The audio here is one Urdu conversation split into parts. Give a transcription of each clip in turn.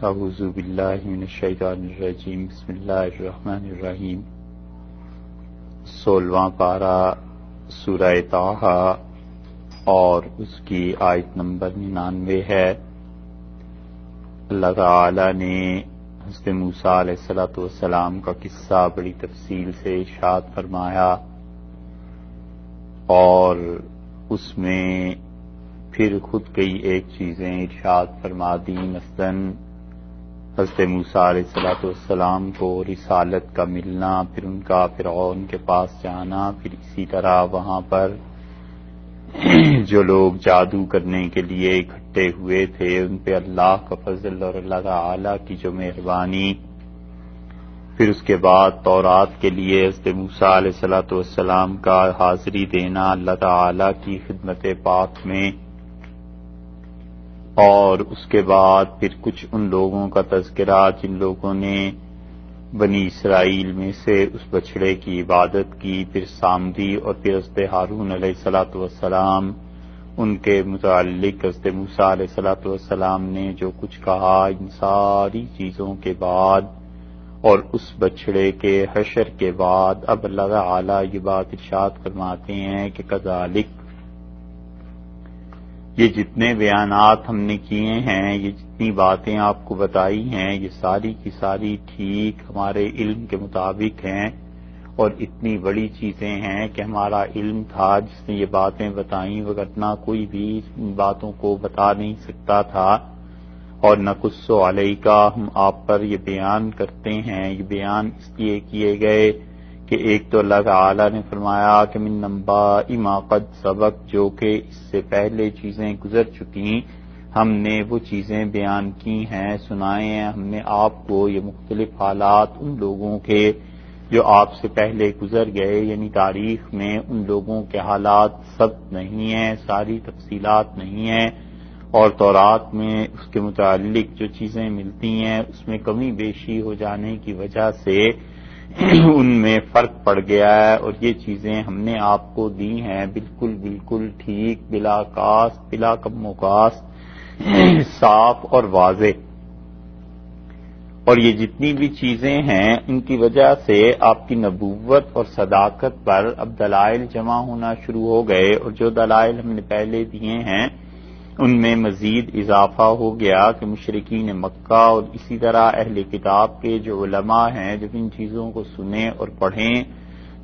اعوذ باللہ من الشیطان الرجیم بسم اللہ الرحمن الرحیم 16واں پارہ سورہ طٰہٰ اور اس کی آیت نمبر 99 ہے۔ اللہ تعالی نے حضرت موسیٰ علیہ السلام کا قصہ بڑی تفصیل سے ارشاد فرمایا اور اس میں پھر خود کئی ایک چیزیں ارشاد فرما دی، مثلاً حضرت موسیٰ علیہ السلام کو رسالت کا ملنا، پھر ان کا فرعون کے پاس جانا، پھر اسی طرح وہاں پر جو لوگ جادو کرنے کے لیے اکٹھے ہوئے تھے ان پہ اللہ کا فضل اور اللہ تعالی کی جو مہربانی، پھر اس کے بعد تورات کے لیے حضرت موسیٰ علیہ السلام کا حاضری دینا اللہ تعالی کی خدمت پاک میں، اور اس کے بعد پھر کچھ ان لوگوں کا تذکرہ جن لوگوں نے بنی اسرائیل میں سے اس بچڑے کی عبادت کی، پھر سامری اور پھر حضرت ہارون علیہ السلام، ان کے متعلق حضرت موسیٰ علیہ السلام نے جو کچھ کہا، ان ساری چیزوں کے بعد اور اس بچڑے کے حشر کے بعد اب اللہ تعالی یہ بات ارشاد فرماتے ہیں کہ کذالک، یہ جتنے بیانات ہم نے کیے ہیں، یہ جتنی باتیں آپ کو بتائی ہیں، یہ ساری کی ساری ٹھیک ہمارے علم کے مطابق ہیں، اور اتنی بڑی چیزیں ہیں کہ ہمارا علم تھا جس نے یہ باتیں بتائیں، وگرنہ کوئی بھی ان باتوں کو بتا نہیں سکتا تھا۔ اور نقص علیک، ہم آپ پر یہ بیان کرتے ہیں، یہ بیان اس لیے کیے گئے کہ ایک تو اللہ تعالی نے فرمایا کہ من انباء ما قد سبق، جو کہ اس سے پہلے چیزیں گزر چکی، ہم نے وہ چیزیں بیان کی ہیں، سنائے ہیں ہم نے آپ کو یہ مختلف حالات ان لوگوں کے جو آپ سے پہلے گزر گئے، یعنی تاریخ میں ان لوگوں کے حالات سب نہیں ہیں، ساری تفصیلات نہیں ہیں، اور تورات میں اس کے متعلق جو چیزیں ملتی ہیں اس میں کمی بیشی ہو جانے کی وجہ سے ان میں فرق پڑ گیا ہے، اور یہ چیزیں ہم نے آپ کو دی ہیں بالکل ٹھیک، بلا کاست بلا کم و کاست، صاف اور واضح۔ اور یہ جتنی بھی چیزیں ہیں ان کی وجہ سے آپ کی نبوت اور صداقت پر اب دلائل جمع ہونا شروع ہو گئے، اور جو دلائل ہم نے پہلے دیے ہیں ان میں مزید اضافہ ہو گیا کہ مشرکین مکہ اور اسی طرح اہل کتاب کے جو علماء ہیں جب ان چیزوں کو سنیں اور پڑھیں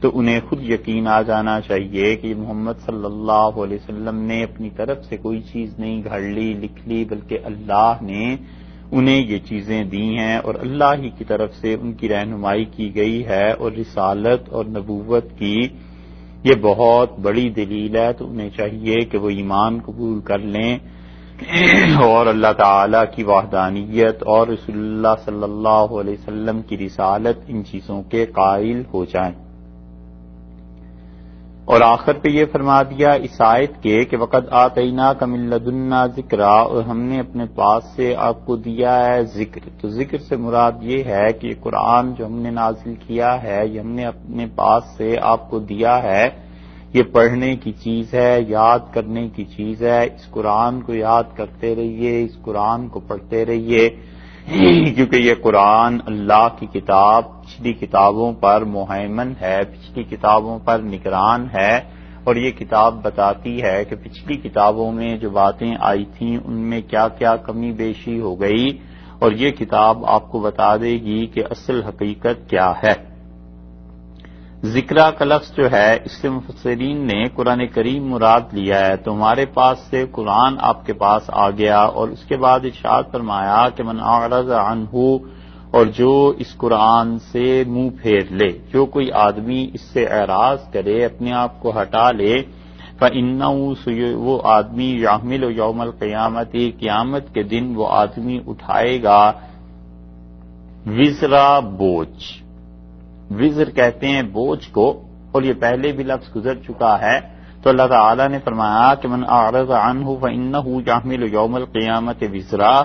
تو انہیں خود یقین آ جانا چاہیے کہ محمد صلی اللہ علیہ وسلم نے اپنی طرف سے کوئی چیز نہیں گھڑ لی لکھ لی، بلکہ اللہ نے انہیں یہ چیزیں دی ہیں اور اللہ ہی کی طرف سے ان کی رہنمائی کی گئی ہے، اور رسالت اور نبوت کی یہ بہت بڑی دلیل ہے، تو انہیں چاہیے کہ وہ ایمان قبول کر لیں اور اللہ تعالی کی وحدانیت اور رسول اللہ صلی اللہ علیہ وسلم کی رسالت ان چیزوں کے قائل ہو جائیں۔ اور آخر پہ یہ فرما دیا اس آیت کے کہ وَقَدْ آتَيْنَاكَ مِن لَّدُنَّا ذِكْرًا، اور ہم نے اپنے پاس سے آپ کو دیا ہے ذکر۔ تو ذکر سے مراد یہ ہے کہ یہ قرآن جو ہم نے نازل کیا ہے، یہ ہم نے اپنے پاس سے آپ کو دیا ہے، یہ پڑھنے کی چیز ہے، یاد کرنے کی چیز ہے، اس قرآن کو یاد کرتے رہیے، اس قرآن کو پڑھتے رہیے، کیونکہ یہ قرآن اللہ کی کتاب پچھلی کتابوں پر مہیمن ہے، پچھلی کتابوں پر نگران ہے، اور یہ کتاب بتاتی ہے کہ پچھلی کتابوں میں جو باتیں آئی تھیں ان میں کیا کیا کمی بیشی ہو گئی، اور یہ کتاب آپ کو بتا دے گی کہ اصل حقیقت کیا ہے۔ ذکرہ کا لفظ جو ہے اس سے مفسرین نے قرآن کریم مراد لیا ہے، تو ہمارے پاس سے قرآن آپ کے پاس آ گیا، اور اس کے بعد ارشاد فرمایا کہ من اعرض عنہ، اور جو اس قرآن سے منہ پھیر لے، جو کوئی آدمی اس سے اعراض کرے، اپنے آپ کو ہٹا لے، فَإِنَّهُ، وہ آدمی یحمل یوم القیامت، قیامت کے دن وہ آدمی اٹھائے گا وزرا، بوجھ، وزر کہتے ہیں بوجھ کو، اور یہ پہلے بھی لفظ گزر چکا ہے، تو اللہ تعالی نے فرمایا کہ من اعرض عنہ فإنہ یحمل یوم القیامت وزرا،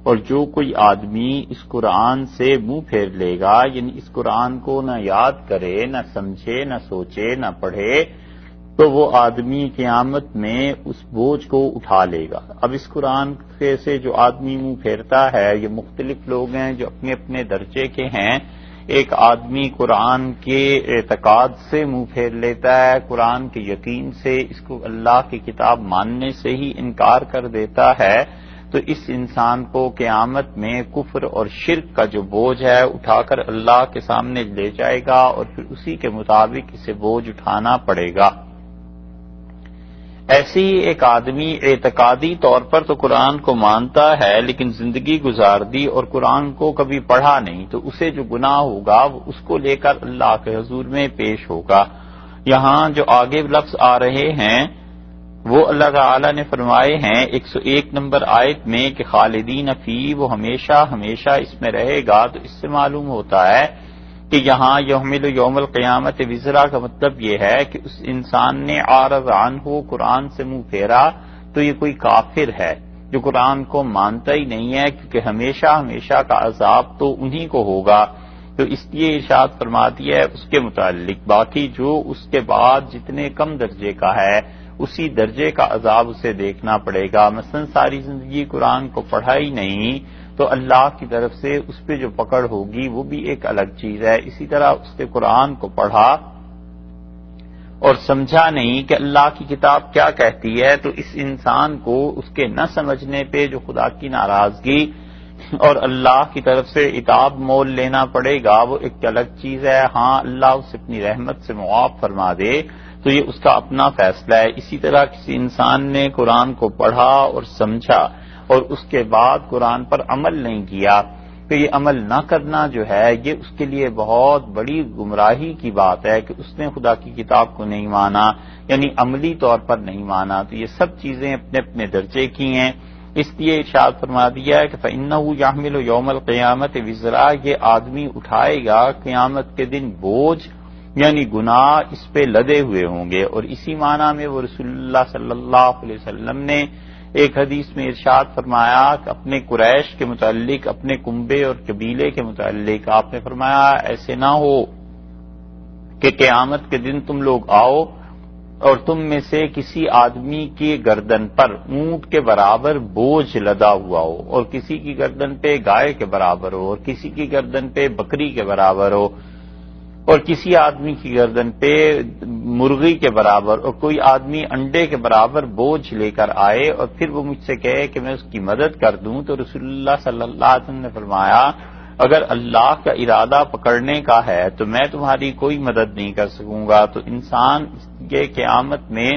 اور جو کوئی آدمی اس قرآن سے منہ پھیر لے گا، یعنی اس قرآن کو نہ یاد کرے، نہ سمجھے، نہ سوچے، نہ پڑھے، تو وہ آدمی قیامت میں اس بوجھ کو اٹھا لے گا۔ اب اس قرآن سے جو آدمی منہ پھیرتا ہے، یہ مختلف لوگ ہیں جو اپنے اپنے درجے کے ہیں۔ ایک آدمی قرآن کے اعتقاد سے منہ پھیر لیتا ہے، قرآن کے یقین سے، اس کو اللہ کی کتاب ماننے سے ہی انکار کر دیتا ہے، تو اس انسان کو قیامت میں کفر اور شرک کا جو بوجھ ہے اٹھا کر اللہ کے سامنے لے جائے گا، اور پھر اسی کے مطابق اسے بوجھ اٹھانا پڑے گا۔ ایسے ہی ایک آدمی اعتقادی طور پر تو قرآن کو مانتا ہے لیکن زندگی گزار دی اور قرآن کو کبھی پڑھا نہیں، تو اسے جو گناہ ہوگا وہ اس کو لے کر اللہ کے حضور میں پیش ہوگا۔ یہاں جو آگے لفظ آ رہے ہیں وہ اللہ تعالی نے فرمائے ہیں 101 نمبر آیت میں کہ خالدین فی، وہ ہمیشہ ہمیشہ اس میں رہے گا، تو اس سے معلوم ہوتا ہے کہ یہاں یحمل یوم القیامت وزرا کا مطلب یہ ہے کہ اس انسان نے عارض عنہ قرآن سے منہ پھیرا تو یہ کوئی کافر ہے جو قرآن کو مانتا ہی نہیں ہے، کیونکہ ہمیشہ ہمیشہ کا عذاب تو انہی کو ہوگا، تو اس لیے ارشاد فرما دیا ہے اس کے متعلق۔ باقی جو اس کے بعد جتنے کم درجے کا ہے اسی درجے کا عذاب اسے دیکھنا پڑے گا۔ مثلا ساری زندگی قرآن کو پڑھا ہی نہیں تو اللہ کی طرف سے اس پہ جو پکڑ ہوگی وہ بھی ایک الگ چیز ہے۔ اسی طرح اس نے قرآن کو پڑھا اور سمجھا نہیں کہ اللہ کی کتاب کیا کہتی ہے، تو اس انسان کو اس کے نہ سمجھنے پہ جو خدا کی ناراضگی اور اللہ کی طرف سے عتاب مول لینا پڑے گا وہ ایک الگ چیز ہے۔ ہاں اللہ اسے اپنی رحمت سے معاف فرما دے تو یہ اس کا اپنا فیصلہ ہے۔ اسی طرح کسی انسان نے قرآن کو پڑھا اور سمجھا اور اس کے بعد قرآن پر عمل نہیں کیا، تو یہ عمل نہ کرنا جو ہے یہ اس کے لیے بہت بڑی گمراہی کی بات ہے کہ اس نے خدا کی کتاب کو نہیں مانا، یعنی عملی طور پر نہیں مانا۔ تو یہ سب چیزیں اپنے اپنے درجے کی ہیں، اس لیے ارشاد فرما دیا ہے کہ فَإِنَّهُ يَحْمِلُ يَوْمَ الْقِيَامَةِ وِزْرًا، یہ آدمی اٹھائے گا قیامت کے دن بوجھ، یعنی گناہ اس پہ لدے ہوئے ہوں گے۔ اور اسی معنی میں وہ رسول اللہ صلی اللہ علیہ وسلم نے ایک حدیث میں ارشاد فرمایا کہ اپنے قریش کے متعلق، اپنے کنبے اور قبیلے کے متعلق آپ نے فرمایا ایسے نہ ہو کہ قیامت کے دن تم لوگ آؤ اور تم میں سے کسی آدمی کی گردن پر اونٹ کے برابر بوجھ لدا ہوا ہو، اور کسی کی گردن پہ گائے کے برابر ہو، اور کسی کی گردن پہ بکری کے برابر ہو، اور کسی آدمی کی گردن پہ مرغی کے برابر، اور کوئی آدمی انڈے کے برابر بوجھ لے کر آئے اور پھر وہ مجھ سے کہے کہ میں اس کی مدد کر دوں، تو رسول اللہ صلی اللہ علیہ وسلم نے فرمایا اگر اللہ کا ارادہ پکڑنے کا ہے تو میں تمہاری کوئی مدد نہیں کر سکوں گا۔ تو انسان یہ قیامت میں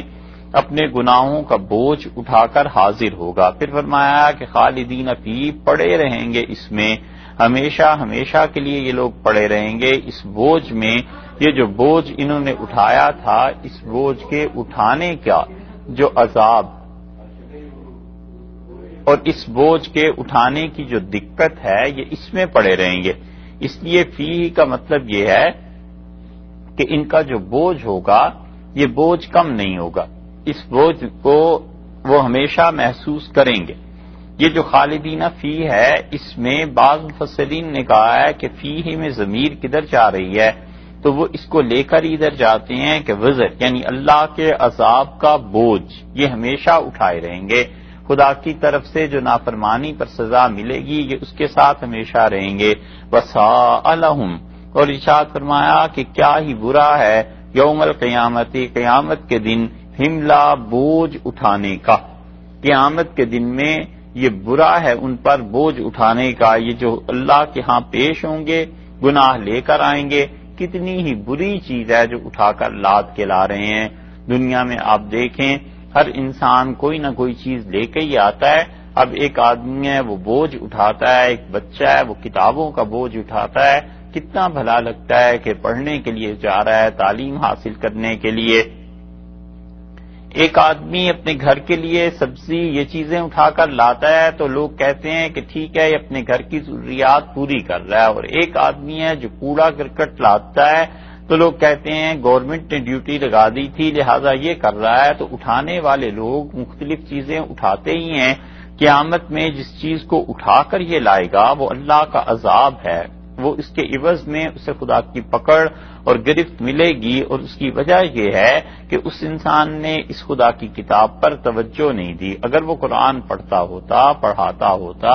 اپنے گناہوں کا بوجھ اٹھا کر حاضر ہوگا۔ پھر فرمایا کہ خالدین فی، پڑے رہیں گے اس میں، ہمیشہ ہمیشہ کے لیے یہ لوگ پڑے رہیں گے اس بوجھ میں۔ یہ جو بوجھ انہوں نے اٹھایا تھا، اس بوجھ کے اٹھانے کا جو عذاب اور اس بوجھ کے اٹھانے کی جو دقت ہے یہ اس میں پڑے رہیں گے۔ اس لیے فی کا مطلب یہ ہے کہ ان کا جو بوجھ ہوگا یہ بوجھ کم نہیں ہوگا، اس بوجھ کو وہ ہمیشہ محسوس کریں گے۔ یہ جو خالدین فی ہے اس میں بعض مفسرین نے کہا ہے کہ فی ہی میں ضمیر کدھر جا رہی ہے، تو وہ اس کو لے کر ادھر جاتے ہیں کہ وزر، یعنی اللہ کے عذاب کا بوجھ یہ ہمیشہ اٹھائے رہیں گے۔ خدا کی طرف سے جو نافرمانی پر سزا ملے گی یہ اس کے ساتھ ہمیشہ رہیں گے۔ وَسَاءَ لَهُمْ، اور ارشاد فرمایا کہ کیا ہی برا ہے یوم القیامت، قیامت کے دن، حملہ، بوجھ اٹھانے کا۔ قیامت کے دن میں یہ برا ہے ان پر بوجھ اٹھانے کا، یہ جو اللہ کے ہاں پیش ہوں گے، گناہ لے کر آئیں گے، کتنی ہی بری چیز ہے جو اٹھا کر لاد کے لا رہے ہیں۔ دنیا میں آپ دیکھیں ہر انسان کوئی نہ کوئی چیز لے کے ہی آتا ہے۔ اب ایک آدمی ہے وہ بوجھ اٹھاتا ہے، ایک بچہ ہے وہ کتابوں کا بوجھ اٹھاتا ہے، کتنا بھلا لگتا ہے کہ پڑھنے کے لیے جا رہا ہے، تعلیم حاصل کرنے کے لیے۔ ایک آدمی اپنے گھر کے لیے سبزی یہ چیزیں اٹھا کر لاتا ہے تو لوگ کہتے ہیں کہ ٹھیک ہے یہ اپنے گھر کی ضروریات پوری کر رہا ہے، اور ایک آدمی ہے جو کوڑا کرکٹ لاتا ہے تو لوگ کہتے ہیں گورنمنٹ نے ڈیوٹی لگا دی تھی لہذا یہ کر رہا ہے۔ تو اٹھانے والے لوگ مختلف چیزیں اٹھاتے ہی ہیں۔ قیامت میں جس چیز کو اٹھا کر یہ لائے گا وہ اللہ کا عذاب ہے، وہ اس کے عوض میں اسے خدا کی پکڑ اور گرفت ملے گی، اور اس کی وجہ یہ ہے کہ اس انسان نے اس خدا کی کتاب پر توجہ نہیں دی۔ اگر وہ قرآن پڑھتا ہوتا، پڑھاتا ہوتا،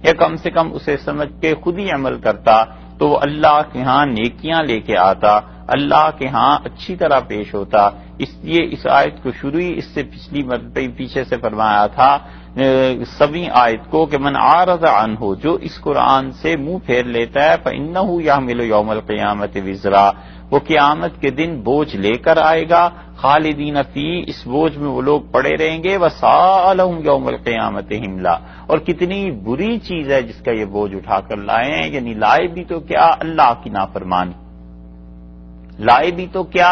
یا کم سے کم اسے سمجھ کے خود ہی عمل کرتا، تو وہ اللہ کے ہاں نیکیاں لے کے آتا، اللہ کے ہاں اچھی طرح پیش ہوتا۔ اس لیے اس آیت کو شروع ہی اس سے پچھلی مرتبہ پیچھے سے فرمایا تھا، سبھی آیت کو، کہ من عارض عنہ، جو اس قرآن سے منہ پھیر لیتا ہے، فإنہ یحمل یوم القیامۃ وزرا، وہ قیامت کے دن بوجھ لے کر آئے گا، خالدین فی، اس بوجھ میں وہ لوگ پڑے رہیں گے، وساء لہم یوم القیامۃ حملا، اور کتنی بری چیز ہے جس کا یہ بوجھ اٹھا کر لائے ہیں، یعنی لائے بھی تو کیا، اللہ کی نافرمانی، لائے بھی تو کیا،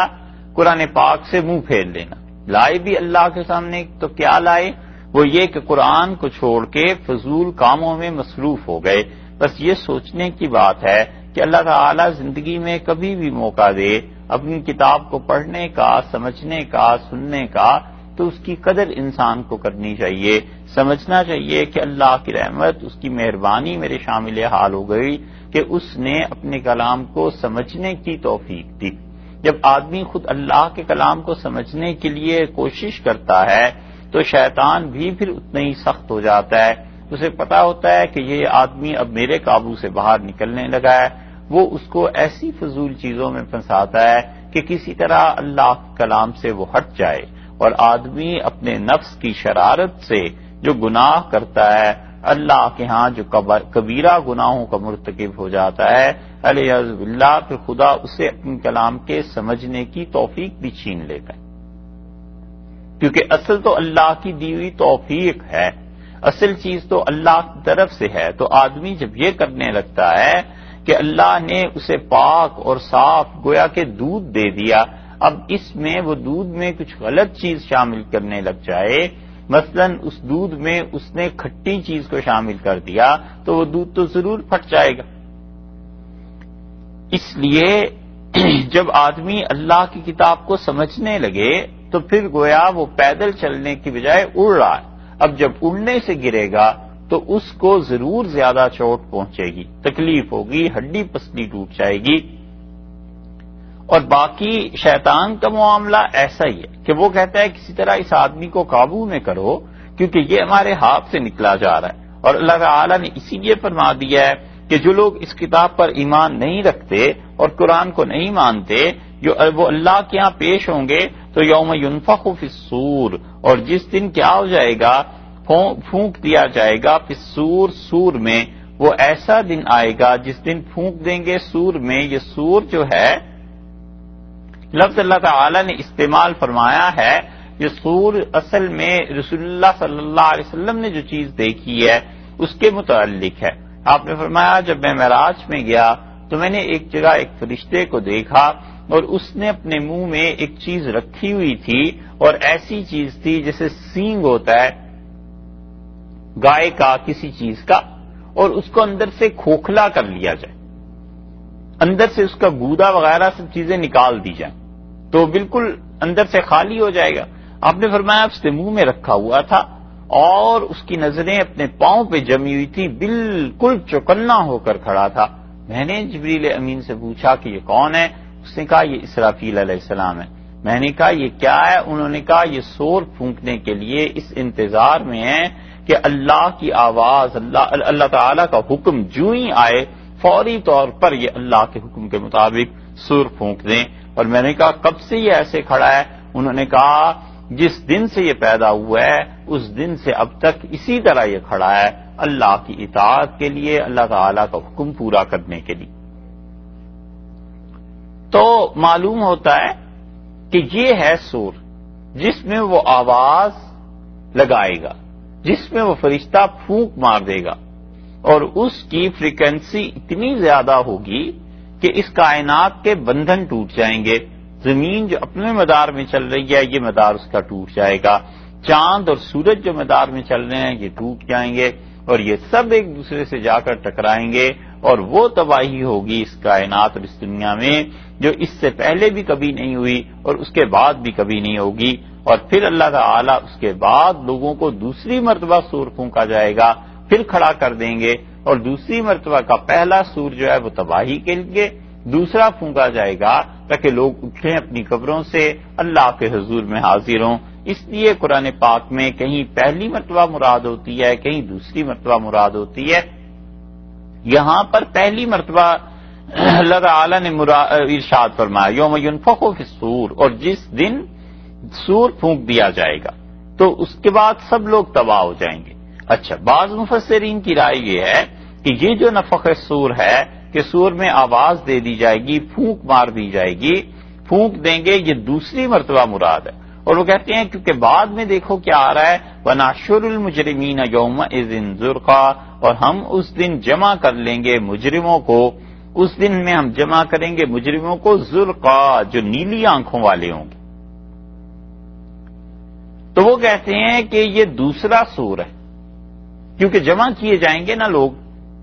قرآن پاک سے منہ پھیر لینا، لائے بھی اللہ کے سامنے تو کیا لائے، وہ یہ کہ قرآن کو چھوڑ کے فضول کاموں میں مصروف ہو گئے۔ بس یہ سوچنے کی بات ہے کہ اللہ تعالی زندگی میں کبھی بھی موقع دے اپنی کتاب کو پڑھنے کا، سمجھنے کا، سننے کا، تو اس کی قدر انسان کو کرنی چاہیے، سمجھنا چاہیے کہ اللہ کی رحمت، اس کی مہربانی میرے شامل حال ہو گئی کہ اس نے اپنے کلام کو سمجھنے کی توفیق دی۔ جب آدمی خود اللہ کے کلام کو سمجھنے کے لیے کوشش کرتا ہے تو شیطان بھی پھر اتنا ہی سخت ہو جاتا ہے، اسے پتا ہوتا ہے کہ یہ آدمی اب میرے قابو سے باہر نکلنے لگا ہے، وہ اس کو ایسی فضول چیزوں میں پھنساتا ہے کہ کسی طرح اللہ کے کلام سے وہ ہٹ جائے، اور آدمی اپنے نفس کی شرارت سے جو گناہ کرتا ہے، اللہ کے ہاں جو کبیرہ گناہوں کا مرتکب ہو جاتا ہے، علیہ باللہ، پھر خدا اسے اپنے کلام کے سمجھنے کی توفیق بھی چھین لیتا ہے، کیونکہ اصل تو اللہ کی دی ہوئی توفیق ہے، اصل چیز تو اللہ کی طرف سے ہے۔ تو آدمی جب یہ کرنے لگتا ہے کہ اللہ نے اسے پاک اور صاف گویا کہ دودھ دے دیا، اب اس میں وہ دودھ میں کچھ غلط چیز شامل کرنے لگ جائے، مثلا اس دودھ میں اس نے کھٹی چیز کو شامل کر دیا، تو وہ دودھ تو ضرور پھٹ جائے گا۔ اس لیے جب آدمی اللہ کی کتاب کو سمجھنے لگے تو پھر گویا وہ پیدل چلنے کی بجائے اڑ رہا ہے، اب جب اڑنے سے گرے گا تو اس کو ضرور زیادہ چوٹ پہنچے گی، تکلیف ہوگی، ہڈی پسلی ٹوٹ جائے گی۔ اور باقی شیطان کا معاملہ ایسا ہی ہے کہ وہ کہتا ہے کسی طرح اس آدمی کو قابو میں کرو، کیونکہ یہ ہمارے ہاتھ سے نکلا جا رہا ہے، اور اللہ تعالی نے اسی لیے فرما دیا ہے کہ جو لوگ اس کتاب پر ایمان نہیں رکھتے اور قرآن کو نہیں مانتے، جو وہ اللہ کے ہاں پیش ہوں گے تو یوم ینفخ فی الصور، اور جس دن کیا ہو جائے گا، پھونک دیا جائے گا فی الصور، سور میں، وہ ایسا دن آئے گا جس دن پھونک دیں گے سور میں۔ یہ سور جو ہے لفظ اللہ تعالی نے استعمال فرمایا ہے، یہ سور اصل میں رسول اللہ صلی اللہ علیہ وسلم نے جو چیز دیکھی ہے اس کے متعلق ہے۔ آپ نے فرمایا جب میں معراج میں گیا تو میں نے ایک جگہ ایک فرشتے کو دیکھا، اور اس نے اپنے منہ میں ایک چیز رکھی ہوئی تھی، اور ایسی چیز تھی جیسے سینگ ہوتا ہے گائے کا، کسی چیز کا، اور اس کو اندر سے کھوکھلا کر لیا جائے، اندر سے اس کا گودا وغیرہ سب چیزیں نکال دی جائیں تو بالکل اندر سے خالی ہو جائے گا۔ آپ نے فرمایا اس نے منہ میں رکھا ہوا تھا اور اس کی نظریں اپنے پاؤں پہ جمی ہوئی تھی، بالکل چوکنا ہو کر کھڑا تھا۔ میں نے جبریل امین سے پوچھا کہ یہ کون ہے؟ اس نے کہا یہ اسرافیل علیہ السلام ہے۔ میں نے کہا یہ کیا ہے؟ انہوں نے کہا یہ سور پھونکنے کے لیے اس انتظار میں ہے کہ اللہ کی آواز، اللہ تعالی کا حکم جو ہی آئے فوری طور پر یہ اللہ کے حکم کے مطابق سور پھونک دیں۔ اور میں نے کہا کب سے یہ ایسے کھڑا ہے؟ انہوں نے کہا جس دن سے یہ پیدا ہوا ہے اس دن سے اب تک اسی طرح یہ کھڑا ہے، اللہ کی اطاعت کے لیے، اللہ تعالی کا حکم پورا کرنے کے لیے۔ تو معلوم ہوتا ہے کہ یہ ہے سور، جس میں وہ آواز لگائے گا، جس میں وہ فرشتہ پھونک مار دے گا، اور اس کی فریکوینسی اتنی زیادہ ہوگی کہ اس کائنات کے بندھن ٹوٹ جائیں گے۔ زمین جو اپنے مدار میں چل رہی ہے یہ مدار اس کا ٹوٹ جائے گا، چاند اور سورج جو مدار میں چل رہے ہیں یہ ٹوٹ جائیں گے، اور یہ سب ایک دوسرے سے جا کر ٹکرائیں گے، اور وہ تباہی ہوگی اس کائنات اور اس دنیا میں جو اس سے پہلے بھی کبھی نہیں ہوئی اور اس کے بعد بھی کبھی نہیں ہوگی۔ اور پھر اللہ تعالی اس کے بعد لوگوں کو دوسری مرتبہ سور پھونکا جائے گا، پھر کھڑا کر دیں گے، اور دوسری مرتبہ کا پہلا سور جو ہے وہ تباہی کے لیے، دوسرا پھونکا جائے گا تاکہ لوگ اٹھیں اپنی قبروں سے، اللہ کے حضور میں حاضر ہوں۔ اس لیے قرآن پاک میں کہیں پہلی مرتبہ مراد ہوتی ہے، کہیں دوسری مرتبہ مراد ہوتی ہے۔ یہاں پر پہلی مرتبہ اللہ تعالی نے ارشاد فرمایا یوم ینفخ فی الصور، اور جس دن سور پھونک دیا جائے گا تو اس کے بعد سب لوگ تباہ ہو جائیں گے۔ اچھا، بعض مفسرین کی رائے یہ ہے کہ یہ جو نفخ سور ہے کہ سور میں آواز دے دی جائے گی، پھونک مار دی جائے گی، پھونک دیں گے، یہ دوسری مرتبہ مراد ہے۔ اور وہ کہتے ہیں کیونکہ بعد میں دیکھو کیا آ رہا ہے وَنَحْشُرُ الْمُجْرِمِينَ يَوْمَئِذٍ زُرْقًا، اور ہم اس دن جمع کر لیں گے مجرموں کو، اس دن میں ہم جمع کریں گے مجرموں کو زرقا، جو نیلی آنکھوں والے ہوں گے۔ تو وہ کہتے ہیں کہ یہ دوسرا سور ہے، کیونکہ جمع کیے جائیں گے نا لوگ،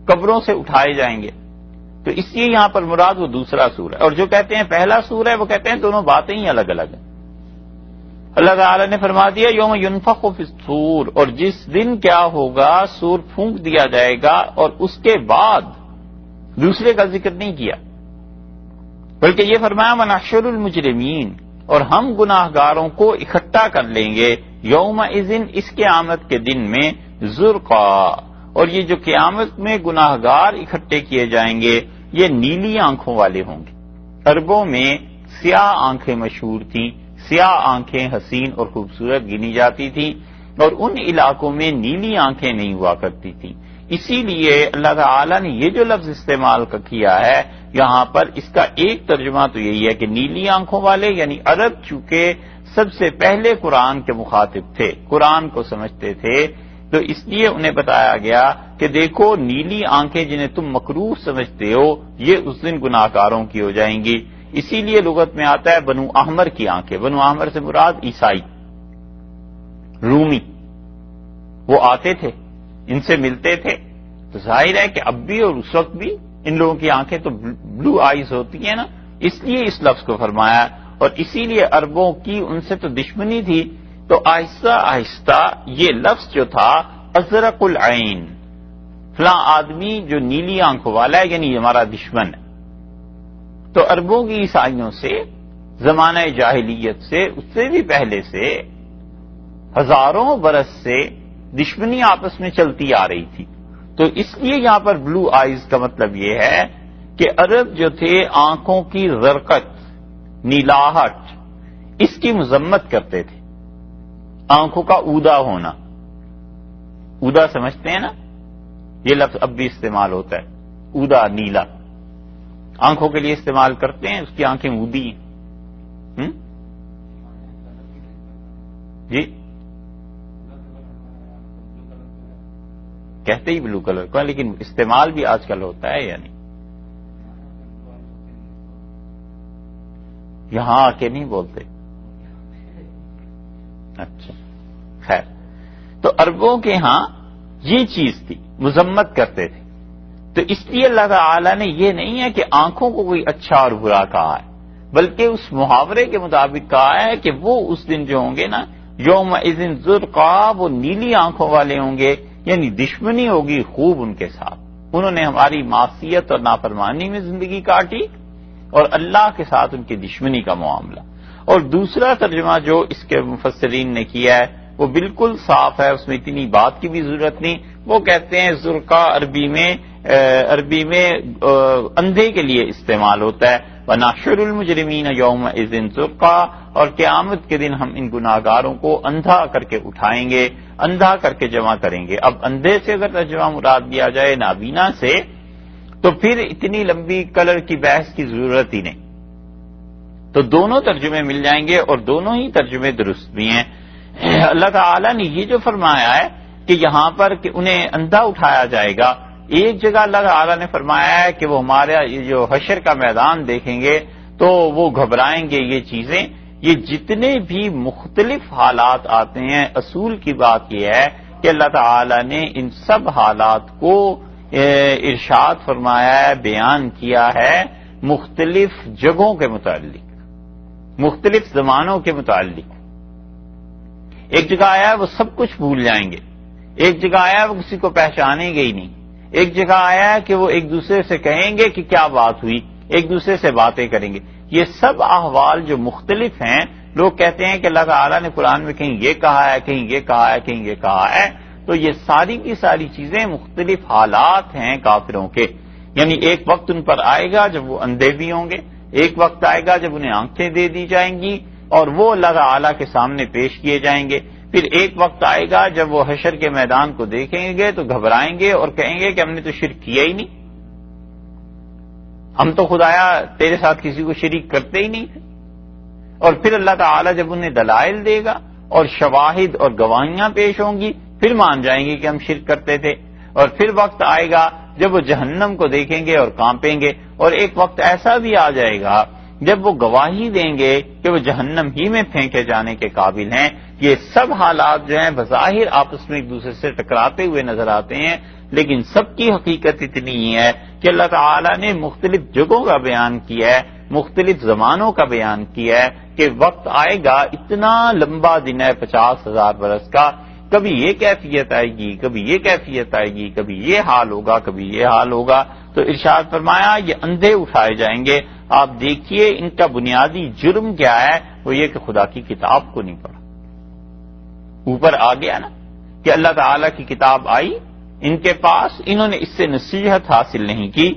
قبروں سے اٹھائے جائیں گے، تو اس لیے یہاں پر مراد وہ دوسرا سور ہے۔ اور جو کہتے ہیں پہلا سور ہے وہ کہتے ہیں دونوں باتیں ہی الگ الگ ہیں۔ اللہ تعالی نے فرما دیا یوم ینفخ فی الصور، اور جس دن کیا ہوگا، سور پھونک دیا جائے گا، اور اس کے بعد دوسرے کا ذکر نہیں کیا، بلکہ یہ فرمایا وَنَحْشُرُ الْمُجْرِمِينَ، اور ہم گناہ گاروں کو اکٹھا کر لیں گے یومئذ، اس قیامت کے دن میں زرقا، اور یہ جو قیامت میں گناہ گار اکٹھے کیے جائیں گے یہ نیلی آنکھوں والے ہوں گے۔ عربوں میں سیاہ آنکھیں مشہور تھیں، سیاہ آنکھیں حسین اور خوبصورت گنی جاتی تھیں، اور ان علاقوں میں نیلی آنکھیں نہیں ہوا کرتی تھیں۔ اسی لیے اللہ تعالیٰ نے یہ جو لفظ استعمال کیا ہے یہاں پر، اس کا ایک ترجمہ تو یہی ہے کہ نیلی آنکھوں والے، یعنی عرب چونکہ سب سے پہلے قرآن کے مخاطب تھے، قرآن کو سمجھتے تھے، تو اس لیے انہیں بتایا گیا کہ دیکھو نیلی آنکھیں جنہیں تم مکروہ سمجھتے ہو یہ اس دن گناہ گاروں کی ہو جائیں گی۔ اسی لیے لغت میں آتا ہے بنو احمر کی آنکھیں، بنو احمر سے مراد عیسائی، رومی، وہ آتے تھے، ان سے ملتے تھے، تو ظاہر ہے کہ اب بھی اور اس وقت بھی ان لوگوں کی آنکھیں تو بلو آئیز ہوتی ہیں نا، اس لیے اس لفظ کو فرمایا، اور اسی لیے عربوں کی ان سے تو دشمنی تھی، تو آہستہ آہستہ یہ لفظ جو تھا ازرق العین، فلاں آدمی جو نیلی آنکھوں والا ہے یعنی ہمارا دشمن ہے۔ تو عربوں کی عیسائیوں سے زمانہ جاہلیت سے، اس سے بھی پہلے سے ہزاروں برس سے دشمنی آپس میں چلتی آ رہی تھی۔ تو اس لیے یہاں پر بلو آئیز کا مطلب یہ ہے کہ عرب جو تھے آنکھوں کی زرقت، نیلاہٹ، اس کی مذمت کرتے تھے، آنکھوں کا اودا ہونا، اودا سمجھتے ہیں نا، یہ لفظ اب بھی استعمال ہوتا ہے، اودا نیلا، آنکھوں کے لیے استعمال کرتے ہیں، اس کی آنکھیں اودی ہیں۔ جی کہتے ہی بلو کلر کا، لیکن استعمال بھی آج کل ہوتا ہے یا نہیں؟ یہاں آ کے نہیں بولتے؟ اچھا خیر، تو عربوں کے ہاں یہ چیز تھی، مذمت کرتے تھے، تو اس لیے اللہ تعالی نے یہ نہیں ہے کہ آنکھوں کو کوئی اچھا اور برا کہا ہے، بلکہ اس محاورے کے مطابق کہا ہے کہ وہ اس دن جو ہوں گے نا یومئذ زرقا، وہ نیلی آنکھوں والے ہوں گے، یعنی دشمنی ہوگی خوب ان کے ساتھ، انہوں نے ہماری معصیت اور نافرمانی میں زندگی کاٹی اور اللہ کے ساتھ ان کی دشمنی کا معاملہ۔ اور دوسرا ترجمہ جو اس کے مفسرین نے کیا ہے وہ بالکل صاف ہے، اس میں اتنی بات کی بھی ضرورت نہیں، وہ کہتے ہیں زرقا عربی میں اندھے کے لیے استعمال ہوتا ہے، وَنَحْشُرُ الْمُجْرِمِينَ يَوْمَئِذٍ زُرْقًا، اور قیامت کے دن ہم ان گناہگاروں کو اندھا کر کے اٹھائیں گے، اندھا کر کے جمع کریں گے۔ اب اندھے سے اگر ترجمہ مراد لیا جائے نابینا سے، تو پھر اتنی لمبی کلر کی بحث کی ضرورت ہی نہیں، تو دونوں ترجمے مل جائیں گے اور دونوں ہی ترجمے درست بھی ہیں۔ اللہ تعالیٰ نے یہ جو فرمایا ہے کہ یہاں پر کہ انہیں اندھا اٹھایا جائے گا، ایک جگہ اللہ تعالیٰ نے فرمایا ہے کہ وہ ہمارا یہ جو حشر کا میدان دیکھیں گے تو وہ گھبرائیں گے، یہ چیزیں، یہ جتنے بھی مختلف حالات آتے ہیں، اصول کی بات یہ ہے کہ اللہ تعالیٰ نے ان سب حالات کو ارشاد فرمایا ہے، بیان کیا ہے مختلف جگہوں کے متعلق، مختلف زمانوں کے متعلق۔ ایک جگہ آیا ہے وہ سب کچھ بھول جائیں گے، ایک جگہ آیا ہے وہ کسی کو پہچانیں گے ہی نہیں، ایک جگہ آیا ہے کہ وہ ایک دوسرے سے کہیں گے کہ کیا بات ہوئی، ایک دوسرے سے باتیں کریں گے۔ یہ سب احوال جو مختلف ہیں، لوگ کہتے ہیں کہ اللہ تعالیٰ نے قرآن میں کہیں یہ کہا ہے، کہیں یہ کہا ہے، کہیں یہ کہا ہے، تو یہ ساری کی ساری چیزیں مختلف حالات ہیں کافروں کے۔ یعنی ایک وقت ان پر آئے گا جب وہ اندھے بھی ہوں گے، ایک وقت آئے گا جب انہیں آنکھیں دے دی جائیں گی اور وہ اللہ تعالیٰ کے سامنے پیش کیے جائیں گے، پھر ایک وقت آئے گا جب وہ حشر کے میدان کو دیکھیں گے تو گھبرائیں گے اور کہیں گے کہ ہم نے تو شرک کیا ہی نہیں، ہم تو خدایا تیرے ساتھ کسی کو شریک کرتے ہی نہیں تھے۔ اور پھر اللہ تعالیٰ جب انہیں دلائل دے گا اور شواہد اور گواہیاں پیش ہوں گی، پھر مان جائیں گے کہ ہم شرک کرتے تھے۔ اور پھر وقت آئے گا جب وہ جہنم کو دیکھیں گے اور کانپیں گے، اور ایک وقت ایسا بھی آ جائے گا جب وہ گواہی دیں گے کہ وہ جہنم ہی میں پھینکے جانے کے قابل ہیں۔ یہ سب حالات جو ہیں بظاہر آپس میں ایک دوسرے سے ٹکراتے ہوئے نظر آتے ہیں، لیکن سب کی حقیقت اتنی ہی ہے کہ اللہ تعالیٰ نے مختلف جگہوں کا بیان کیا ہے، مختلف زمانوں کا بیان کیا ہے کہ وقت آئے گا، اتنا لمبا دن ہے 50,000 برس کا، کبھی یہ کیفیت آئے گی، کبھی یہ کیفیت آئے گی، کبھی یہ حال ہوگا، کبھی یہ حال ہوگا۔ تو ارشاد فرمایا یہ اندھے اٹھائے جائیں گے۔ آپ دیکھیے ان کا بنیادی جرم کیا ہے، وہ یہ کہ خدا کی کتاب کو نہیں پڑھا۔ اوپر آ گیا نا کہ اللہ تعالیٰ کی کتاب آئی ان کے پاس، انہوں نے اس سے نصیحت حاصل نہیں کی۔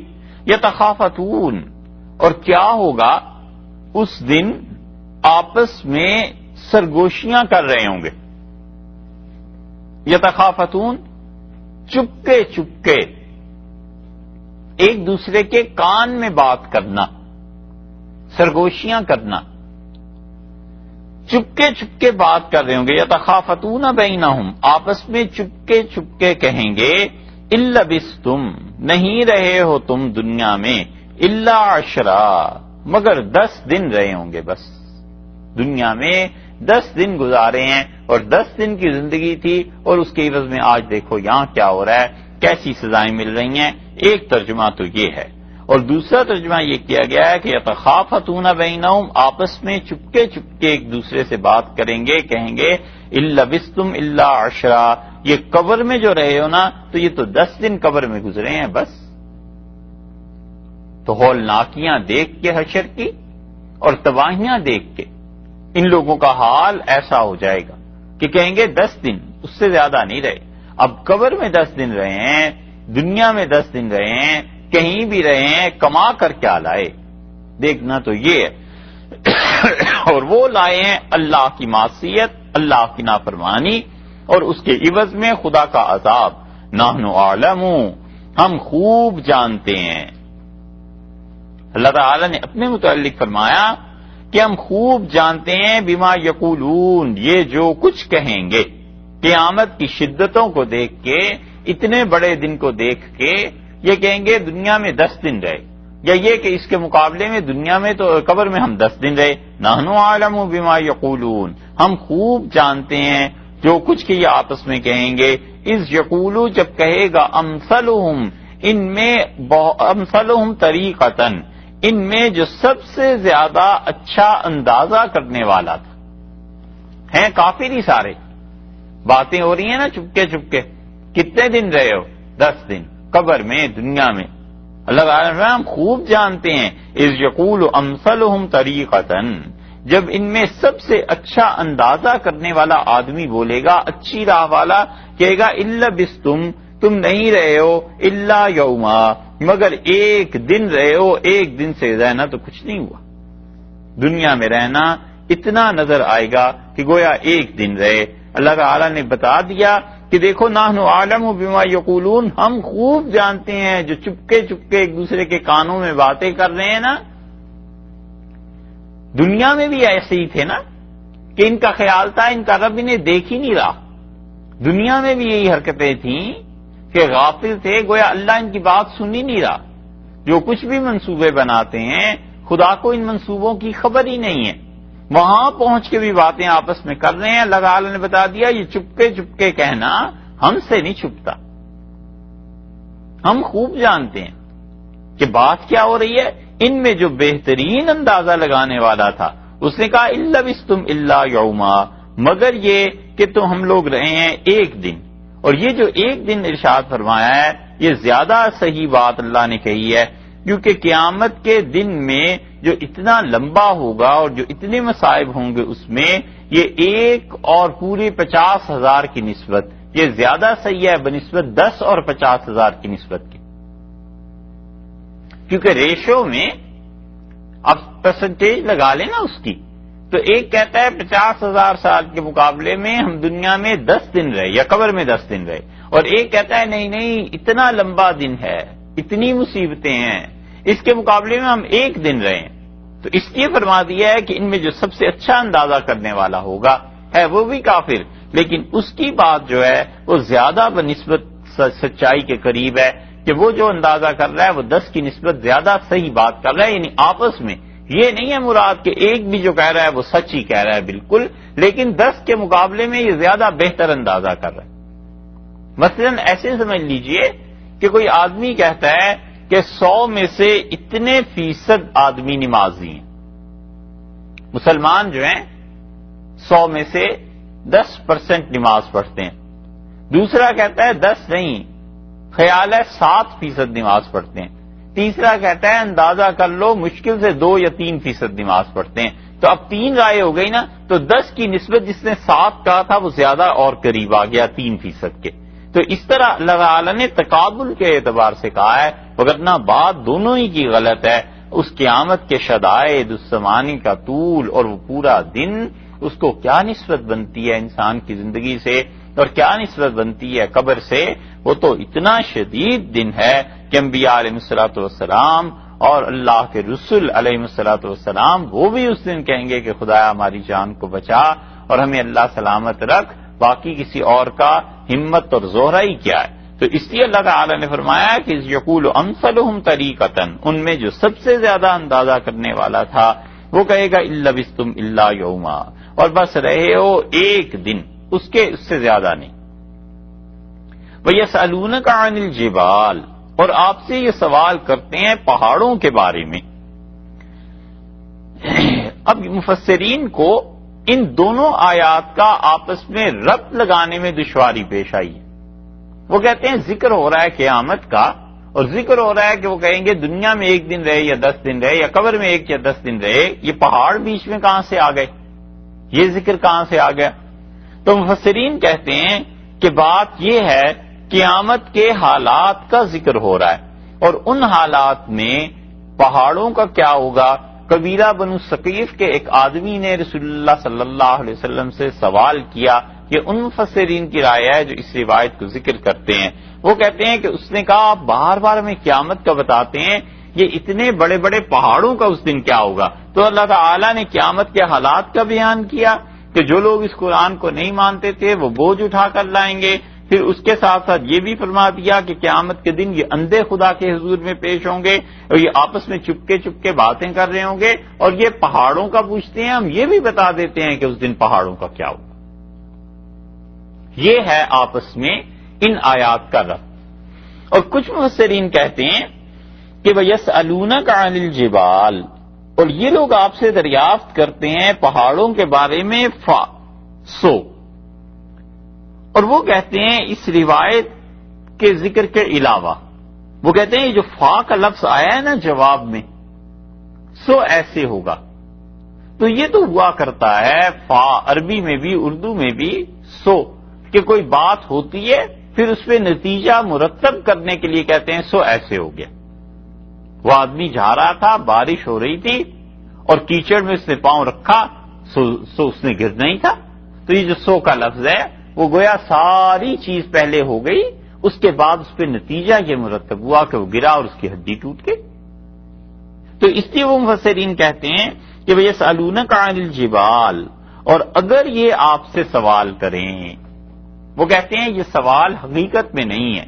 یتخافتون، اور کیا ہوگا اس دن آپس میں سرگوشیاں کر رہے ہوں گے۔ یتخافتون، چپکے چپکے ایک دوسرے کے کان میں بات کرنا، سرگوشیاں کرنا، چپکے چپکے بات کر رہے ہوں گے۔ یتخافتون بینہم، آپس میں چپکے چپکے کہیں گے، الا بستم، نہیں رہے ہو تم دنیا میں، الا عشرا، مگر 10 دن رہے ہوں گے، بس دنیا میں 10 دن گزارے ہیں، اور 10 دن کی زندگی تھی، اور اس کے عوض میں آج دیکھو یہاں کیا ہو رہا ہے، کیسی سزائیں مل رہی ہیں۔ ایک ترجمہ تو یہ ہے، اور دوسرا ترجمہ یہ کیا گیا ہے کہ یتخافتون بینہم، آپس میں چپکے چپکے ایک دوسرے سے بات کریں گے، کہیں گے الا بستم الا عشرا، یہ قبر میں جو رہے ہو نا، تو یہ تو 10 دن قبر میں گزرے ہیں بس۔ تو ہولناکیاں دیکھ کے حشر کی اور تباہیاں دیکھ کے ان لوگوں کا حال ایسا ہو جائے گا کہ کہیں گے 10 دن، اس سے زیادہ نہیں رہے۔ اب قبر میں 10 دن رہے ہیں، دنیا میں 10 دن رہے ہیں، کہیں بھی رہے ہیں، کما کر کیا لائے؟ دیکھنا تو یہ ہے۔ اور وہ لائے ہیں اللہ کی معصیت، اللہ کی نافرمانی، اور اس کے عوض میں خدا کا عذاب۔ نحن اعلم، ہم خوب جانتے ہیں۔ اللہ تعالی نے اپنے متعلق فرمایا کہ ہم خوب جانتے ہیں بما یقولون، یہ جو کچھ کہیں گے قیامت کی شدتوں کو دیکھ کے، اتنے بڑے دن کو دیکھ کے یہ کہیں گے دنیا میں 10 دن رہے، یا یہ کہ اس کے مقابلے میں دنیا میں تو قبر میں ہم 10 دن رہے۔ نحن اعلم بما یقولون، ہم خوب جانتے ہیں جو کچھ کہ یہ آپس میں کہیں گے۔ اذ یقولو، جب کہے گا امثلہم، ان میں امثلہم طریقتاً، ان میں جو سب سے زیادہ اچھا اندازہ کرنے والا تھا، ہیں کافر ہی سارے، باتیں ہو رہی ہیں نا چپکے چپکے، کتنے دن رہے ہو؟ 10 دن قبر میں، دنیا میں۔ اللہ تعالیٰ نے ہم خوب جانتے ہیں، اذ یقول امثلہم طریقتاً، جب ان میں سب سے اچھا اندازہ کرنے والا آدمی بولے گا، اچھی راہ والا کہے گا الا بستم، تم نہیں رہے ہو الا یوما، مگر ایک دن رہے ہو، ایک دن سے رہنا تو کچھ نہیں ہوا۔ دنیا میں رہنا اتنا نظر آئے گا کہ گویا ایک دن رہے۔ اللہ تعالیٰ نے بتا دیا کہ دیکھو نحن اعلم بما یقولون، ہم خوب جانتے ہیں جو چپکے چپکے ایک دوسرے کے کانوں میں باتیں کر رہے ہیں نا، دنیا میں بھی ایسے ہی تھے نا، کہ ان کا خیال تھا ان کا رب انہیں دیکھ ہی نہیں رہا۔ دنیا میں بھی یہی حرکتیں تھیں کہ غافل تھے، گویا اللہ ان کی بات سن ہی نہیں رہا۔ جو کچھ بھی منصوبے بناتے ہیں، خدا کو ان منصوبوں کی خبر ہی نہیں ہے، وہاں پہنچ کے بھی باتیں آپس میں کر رہے ہیں۔ اللہ تعالی نے بتا دیا یہ چپکے چپکے کہنا ہم سے نہیں چھپتا، ہم خوب جانتے ہیں کہ بات کیا ہو رہی ہے۔ ان میں جو بہترین اندازہ لگانے والا تھا اس نے کہا الا بستم الا یوما، مگر یہ کہ تو ہم لوگ رہے ہیں ایک دن، اور یہ جو ایک دن ارشاد فرمایا ہے یہ زیادہ صحیح بات اللہ نے کہی ہے، کیونکہ قیامت کے دن میں جو اتنا لمبا ہوگا اور جو اتنے مصائب ہوں گے اس میں، یہ 1 اور پورے 50,000 کی نسبت، یہ زیادہ صحیح ہے بنسبت 10 اور 50,000 کی نسبت کی، کیونکہ ریشو میں اب پرسنٹیج لگا لیں نا اس کی، تو ایک کہتا ہے 50,000 سال کے مقابلے میں ہم دنیا میں 10 دن رہے یا قبر میں 10 دن رہے، اور ایک کہتا ہے نہیں اتنا لمبا دن ہے، اتنی مصیبتیں ہیں، اس کے مقابلے میں ہم 1 دن رہے ہیں۔ تو اس لیے فرما دیا ہے کہ ان میں جو سب سے اچھا اندازہ کرنے والا ہوگا ہے وہ بھی کافر، لیکن اس کی بات جو ہے وہ زیادہ بنسبت سچائی کے قریب ہے کہ وہ جو اندازہ کر رہا ہے وہ 10 کی نسبت زیادہ صحیح بات کر رہا ہے، یعنی آپس میں یہ نہیں ہے مراد کہ ایک بھی جو کہہ رہا ہے وہ سچ ہی کہہ رہا ہے بالکل، لیکن 10 کے مقابلے میں یہ زیادہ بہتر اندازہ کر رہا ہے۔ مثلا ایسے سمجھ لیجئے کہ کوئی آدمی کہتا ہے کہ 100 میں سے اتنے فیصد آدمی نمازی ہیں، مسلمان جو ہیں 100 میں سے 10% نماز پڑھتے ہیں، دوسرا کہتا ہے 10 نہیں، خیال ہے 7% نماز پڑھتے ہیں، تیسرا کہتا ہے اندازہ کر لو مشکل سے 2 یا 3% نماز پڑھتے ہیں۔ تو اب 3 رائے ہو گئی نا، تو 10 کی نسبت جس نے 7 کہا تھا وہ زیادہ اور قریب آ گیا 3% کے۔ تو اس طرح اللہ تعالی نے تقابل کے اعتبار سے کہا ہے، وگرنہ بات دونوں ہی کی غلط ہے۔ اس قیامت کے شدائد، اس زمانے کا طول اور وہ پورا دن، اس کو کیا نسبت بنتی ہے انسان کی زندگی سے اور کیا نسبت بنتی ہے قبر سے، وہ تو اتنا شدید دن ہے کہ انبیاء علیہ الصلوۃ والسلام اور اللہ کے رسول علیہ الصلوۃ والسلام وہ بھی اس دن کہیں گے کہ خدایا ہماری جان کو بچا اور ہمیں اللہ سلامت رکھ، باقی کسی اور کا ہمت اور زہرہ ہی کیا ہے۔ تو اس لیے اللہ تعالی نے فرمایا کہ یقول امثلہم طریقۃ، ان میں جو سب سے زیادہ اندازہ کرنے والا تھا وہ کہے گا الا بستم الا یوما، اور بس رہے ہو 1 دن، اس سے زیادہ نہیں۔ وَيَسْأَلُونَكَ عَنِ الْجِبَالِ، اور آپ سے یہ سوال کرتے ہیں پہاڑوں کے بارے میں۔ اب مفسرین کو ان دونوں آیات کا آپس میں ربط لگانے میں دشواری پیش آئی ہے۔ وہ کہتے ہیں ذکر ہو رہا ہے قیامت کا، اور ذکر ہو رہا ہے کہ وہ کہیں گے دنیا میں 1 دن رہے یا 10 دن رہے یا قبر میں 1 یا 10 دن رہے، یہ پہاڑ بیچ میں کہاں سے آ گئے، یہ ذکر کہاں سے آ گیا؟ تو مفسرین کہتے ہیں کہ بات یہ ہے قیامت کے حالات کا ذکر ہو رہا ہے، اور ان حالات میں پہاڑوں کا کیا ہوگا۔ قبیلہ بنو ثقیف کے ایک آدمی نے رسول اللہ صلی اللہ علیہ وسلم سے سوال کیا، یہ ان مفسرین کی رائے ہے جو اس روایت کو ذکر کرتے ہیں۔ وہ کہتے ہیں کہ اس نے کہا آپ بار بار ہمیں قیامت کا بتاتے ہیں، یہ اتنے بڑے بڑے پہاڑوں کا اس دن کیا ہوگا؟ تو اللہ تعالیٰ نے قیامت کے حالات کا بیان کیا کہ جو لوگ اس قرآن کو نہیں مانتے تھے وہ بوجھ اٹھا کر لائیں گے، پھر اس کے ساتھ ساتھ یہ بھی فرما دیا کہ قیامت کے دن یہ اندھے خدا کے حضور میں پیش ہوں گے اور یہ آپس میں چپکے باتیں کر رہے ہوں گے، اور یہ پہاڑوں کا پوچھتے ہیں، ہم یہ بھی بتا دیتے ہیں کہ اس دن پہاڑوں کا کیا ہوگا۔ یہ ہے آپس میں ان آیات کا ربط۔ اور کچھ مفسرین کہتے ہیں کہ وَيَسْأَلُونَكَ عَنِ الْجِبَالِ، اور یہ لوگ آپ سے دریافت کرتے ہیں پہاڑوں کے بارے میں سو، اور وہ کہتے ہیں اس روایت کے ذکر کے علاوہ وہ کہتے ہیں جو فا کا لفظ آیا ہے نا جواب میں، سو ایسے ہوگا، تو یہ تو ہوا کرتا ہے فا عربی میں بھی اردو میں بھی سو، کہ کوئی بات ہوتی ہے پھر اس پہ نتیجہ مرتب کرنے کے لیے کہتے ہیں سو ایسے ہو گیا۔ وہ آدمی جا رہا تھا، بارش ہو رہی تھی اور کیچڑ میں اس نے پاؤں رکھا، سو اس نے گرنا ہی تھا۔ تو یہ جو سو کا لفظ ہے وہ گویا ساری چیز پہلے ہو گئی، اس کے بعد اس پہ نتیجہ یہ مرتب ہوا کہ وہ گرا اور اس کی ہڈی ٹوٹ گئی۔ تو اس لیے وہ مفسرین کہتے ہیں کہ وَيَسْأَلُونَكَ عَنِ الْجِبَالِ، اور اگر یہ آپ سے سوال کریں، وہ کہتے ہیں یہ سوال حقیقت میں نہیں ہے،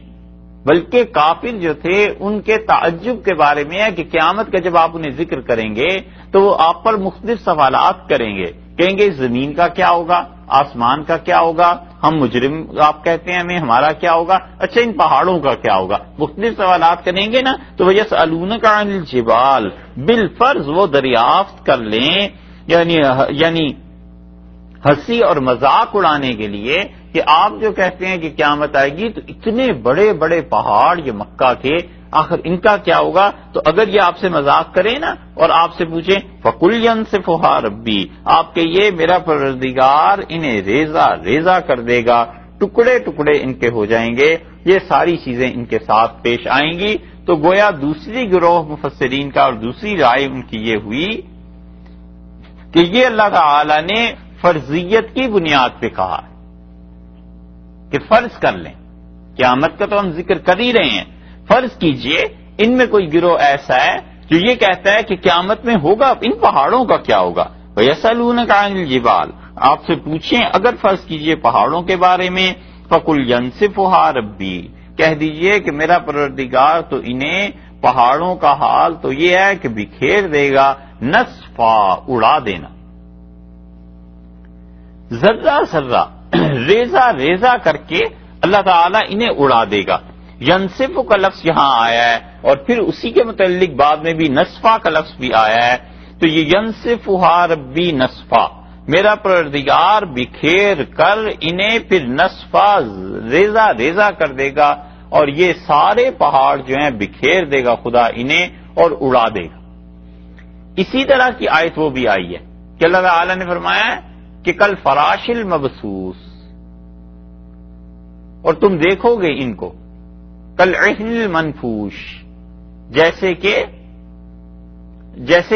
بلکہ کافر جو تھے ان کے تعجب کے بارے میں ہے کہ قیامت کا جب آپ انہیں ذکر کریں گے تو وہ آپ پر مختلف سوالات کریں گے، کہیں گے زمین کا کیا ہوگا، آسمان کا کیا ہوگا، ہم مجرم آپ کہتے ہیں ہمیں، ہمارا کیا ہوگا، اچھا ان پہاڑوں کا کیا ہوگا، مختلف سوالات کریں گے نا۔ تو وَيَسْأَلُونَكَ عَنِ الْجِبَالِ، بالفرض وہ دریافت کر لیں، یعنی ہنسی اور مذاق اڑانے کے لیے کہ آپ جو کہتے ہیں کہ قیامت آئے گی تو اتنے بڑے بڑے پہاڑ یہ مکہ کے، آخر ان کا کیا ہوگا؟ تو اگر یہ آپ سے مذاق کریں نا اور آپ سے پوچھیں فَقُلْ يَنْسِفُهَا رَبِّي، آپ کہیے میرا پروردگار انہیں ریزہ ریزہ کر دے گا، ٹکڑے ٹکڑے ان کے ہو جائیں گے، یہ ساری چیزیں ان کے ساتھ پیش آئیں گی۔ تو گویا دوسری گروہ مفسرین کا اور دوسری رائے ان کی یہ ہوئی کہ یہ اللہ تعالی نے فرضیت کی بنیاد پہ کہا ہے کہ فرض کر لیں، قیامت کا تو ہم ذکر کر ہی رہے ہیں، فرض کیجئے ان میں کوئی گروہ ایسا ہے جو یہ کہتا ہے کہ قیامت میں ہوگا، ان پہاڑوں کا کیا ہوگا؟ وَيَسْأَلُونَكَ عَنِ الْجِبَالِ، آپ سے پوچھیں اگر فرض کیجئے پہاڑوں کے بارے میں، فَقُلْ يَنْسِفُهَا رَبِّي، کہہ دیجئے کہ میرا پروردگار تو انہیں پہاڑوں کا حال تو یہ ہے کہ بکھیر دے گا، نصفا اڑا دینا، ذرہ ذرہ ریزہ ریزہ کر کے اللہ تعالیٰ انہیں اڑا دے گا۔ ینصف کا لفظ یہاں آیا ہے اور پھر اسی کے متعلق بعد میں بھی نصفا کا لفظ بھی آیا ہے، تو یہ ینصفھا ربی نصفا، میرا پروردگار بکھیر کر انہیں پھر نصفا ریزہ ریزہ کر دے گا، اور یہ سارے پہاڑ جو ہیں بکھیر دے گا خدا انہیں اور اڑا دے گا۔ اسی طرح کی آیت وہ بھی آئی ہے کہ اللہ تعالی نے فرمایا ہے کہ کل فراش المبثوث، اور تم دیکھو گے ان کو کل عہن المنفوش، جیسے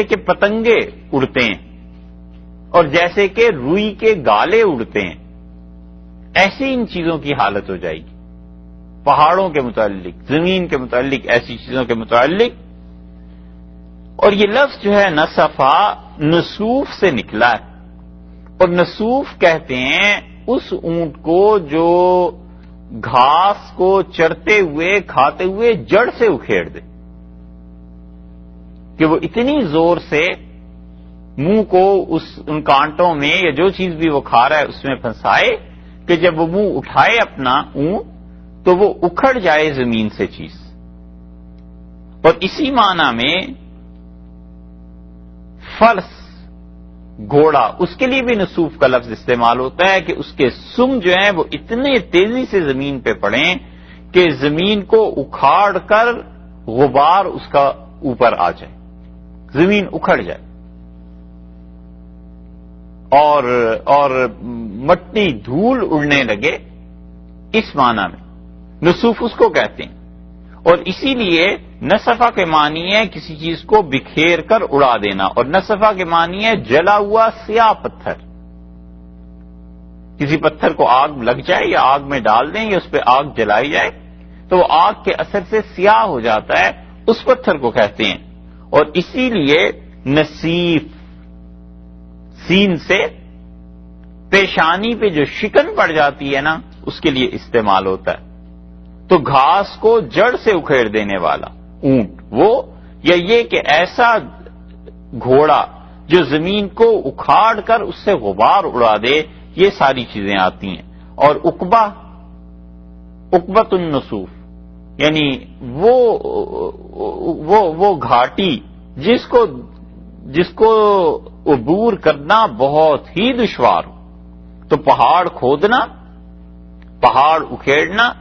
کہ پتنگے اڑتے ہیں اور جیسے کہ روئی کے گالے اڑتے ہیں، ایسی ان چیزوں کی حالت ہو جائے گی، پہاڑوں کے متعلق، زمین کے متعلق، ایسی چیزوں کے متعلق۔ اور یہ لفظ جو ہے نصفا نصوف سے نکلا ہے، اور نصوف کہتے ہیں اس اونٹ کو جو گھاس کو چرتے ہوئے کھاتے ہوئے جڑ سے اکھیڑ دے، کہ وہ اتنی زور سے منہ کو ان کانٹوں میں یا جو چیز بھی وہ کھا رہا ہے اس میں پھنسائے کہ جب وہ منہ اٹھائے اپنا اونٹ تو وہ اکھڑ جائے زمین سے چیز۔ اور اسی معنی میں فرس گھوڑا، اس کے لیے بھی نصوف کا لفظ استعمال ہوتا ہے کہ اس کے سم جو ہیں وہ اتنے تیزی سے زمین پہ پڑیں کہ زمین کو اکھاڑ کر غبار اس کا اوپر آ جائے، زمین اکھڑ جائے اور مٹی دھول اڑنے لگے، اس معنی میں نصوف اس کو کہتے ہیں۔ اور اسی لیے نصفہ کے معنی ہے کسی چیز کو بکھیر کر اڑا دینا، اور نصفہ کے معنی ہے جلا ہوا سیاہ پتھر، کسی پتھر کو آگ لگ جائے یا آگ میں ڈال دیں یا اس پہ آگ جلائی جائے تو وہ آگ کے اثر سے سیاہ ہو جاتا ہے، اس پتھر کو کہتے ہیں۔ اور اسی لیے نصیف سین سے پیشانی پہ جو شکن پڑ جاتی ہے نا اس کے لیے استعمال ہوتا ہے۔ تو گھاس کو جڑ سے اکھیڑ دینے والا اونٹ وہ، یا یہ کہ ایسا گھوڑا جو زمین کو اکھاڑ کر اس سے غبار اڑا دے، یہ ساری چیزیں آتی ہیں۔ اور عقبۃ النصوف یعنی وہ گھاٹی جس کو عبور کرنا بہت ہی دشوار ہو، تو پہاڑ کھودنا، پہاڑ اکھیڑنا،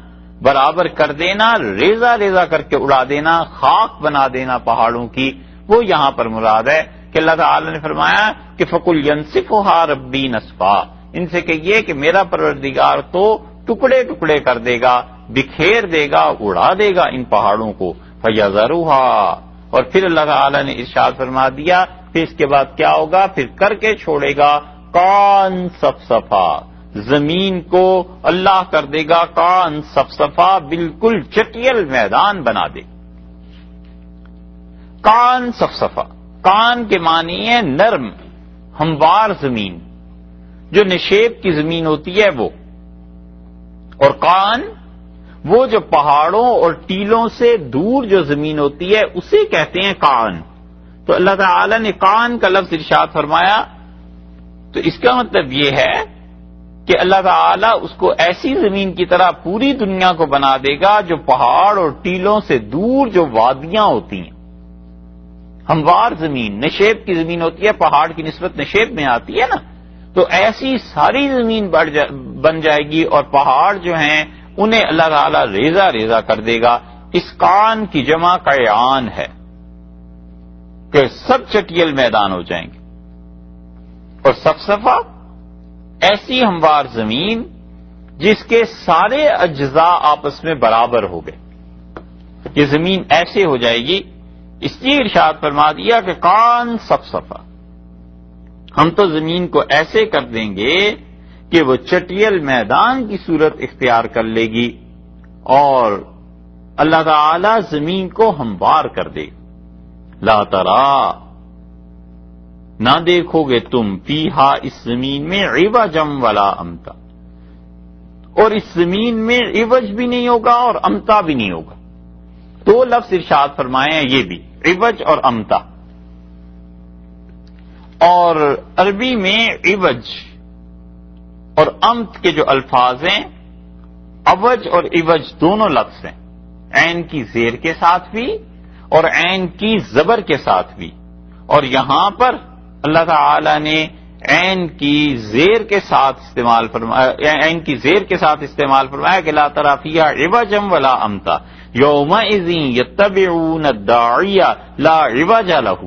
برابر کر دینا، ریزہ ریزہ کر کے اڑا دینا، خاک بنا دینا پہاڑوں کی، وہ یہاں پر مراد ہے کہ اللہ تعالی نے فرمایا کہ فَقُلْ يَنْسِفُهَا رَبِّي نَصْفًا، ان سے کہیے کہ میرا پروردگار تو ٹکڑے ٹکڑے کر دے گا، بکھیر دے گا، اڑا دے گا ان پہاڑوں کو، فَيَذَرُهَا، اور پھر اللہ تعالی نے ارشاد فرما دیا پھر اس کے بعد کیا ہوگا، پھر کر کے چھوڑے گا کان صفصفا، زمین کو اللہ کر دے گا کان صفصفا، بالکل چٹیل میدان بنا دے۔ کان صفصفا، کان کے معنی ہے نرم ہموار زمین، جو نشیب کی زمین ہوتی ہے وہ، اور کان وہ جو پہاڑوں اور ٹیلوں سے دور جو زمین ہوتی ہے اسے کہتے ہیں کان۔ تو اللہ تعالی نے کان کا لفظ ارشاد فرمایا تو اس کا مطلب یہ ہے کہ اللہ تعالیٰ اس کو ایسی زمین کی طرح پوری دنیا کو بنا دے گا جو پہاڑ اور ٹیلوں سے دور جو وادیاں ہوتی ہیں، ہموار زمین، نشیب کی زمین ہوتی ہے، پہاڑ کی نسبت نشیب میں آتی ہے نا، تو ایسی ساری زمین بن جائے گی اور پہاڑ جو ہیں انہیں اللہ تعالیٰ ریزہ ریزہ کر دے گا. اسقان کی جمع قیعان ہے کہ سب چٹیل میدان ہو جائیں گے. اور سفسفہ ایسی ہموار زمین جس کے سارے اجزاء آپس میں برابر ہو گئے. یہ زمین ایسے ہو جائے گی. اس لیے ارشاد فرما دیا کہ کان سفسفہ، ہم تو زمین کو ایسے کر دیں گے کہ وہ چٹیل میدان کی صورت اختیار کر لے گی اور اللہ تعالی زمین کو ہموار کر دے. لا ترا، نہ دیکھو گے تم فیہا، اس زمین میں عوجم ولا امتا، اور اس زمین میں عوج بھی نہیں ہوگا اور امتا بھی نہیں ہوگا. دو لفظ ارشاد فرمائے ہیں یہ بھی، عوج اور امتا. اور عربی میں عوج اور امت کے جو الفاظ ہیں، عوج اور عوج دونوں لفظ ہیں، عین کی زیر کے ساتھ بھی اور عین کی زبر کے ساتھ بھی. اور یہاں پر اللہ تعالی نے عین کی زیر کے ساتھ استعمال فرمایا، عین کی زیر کے ساتھ استعمال فرمایا کہ لا تری فیہا عوجا ولا امتا یومئذ یتبعون الداعی لا عوج لہ.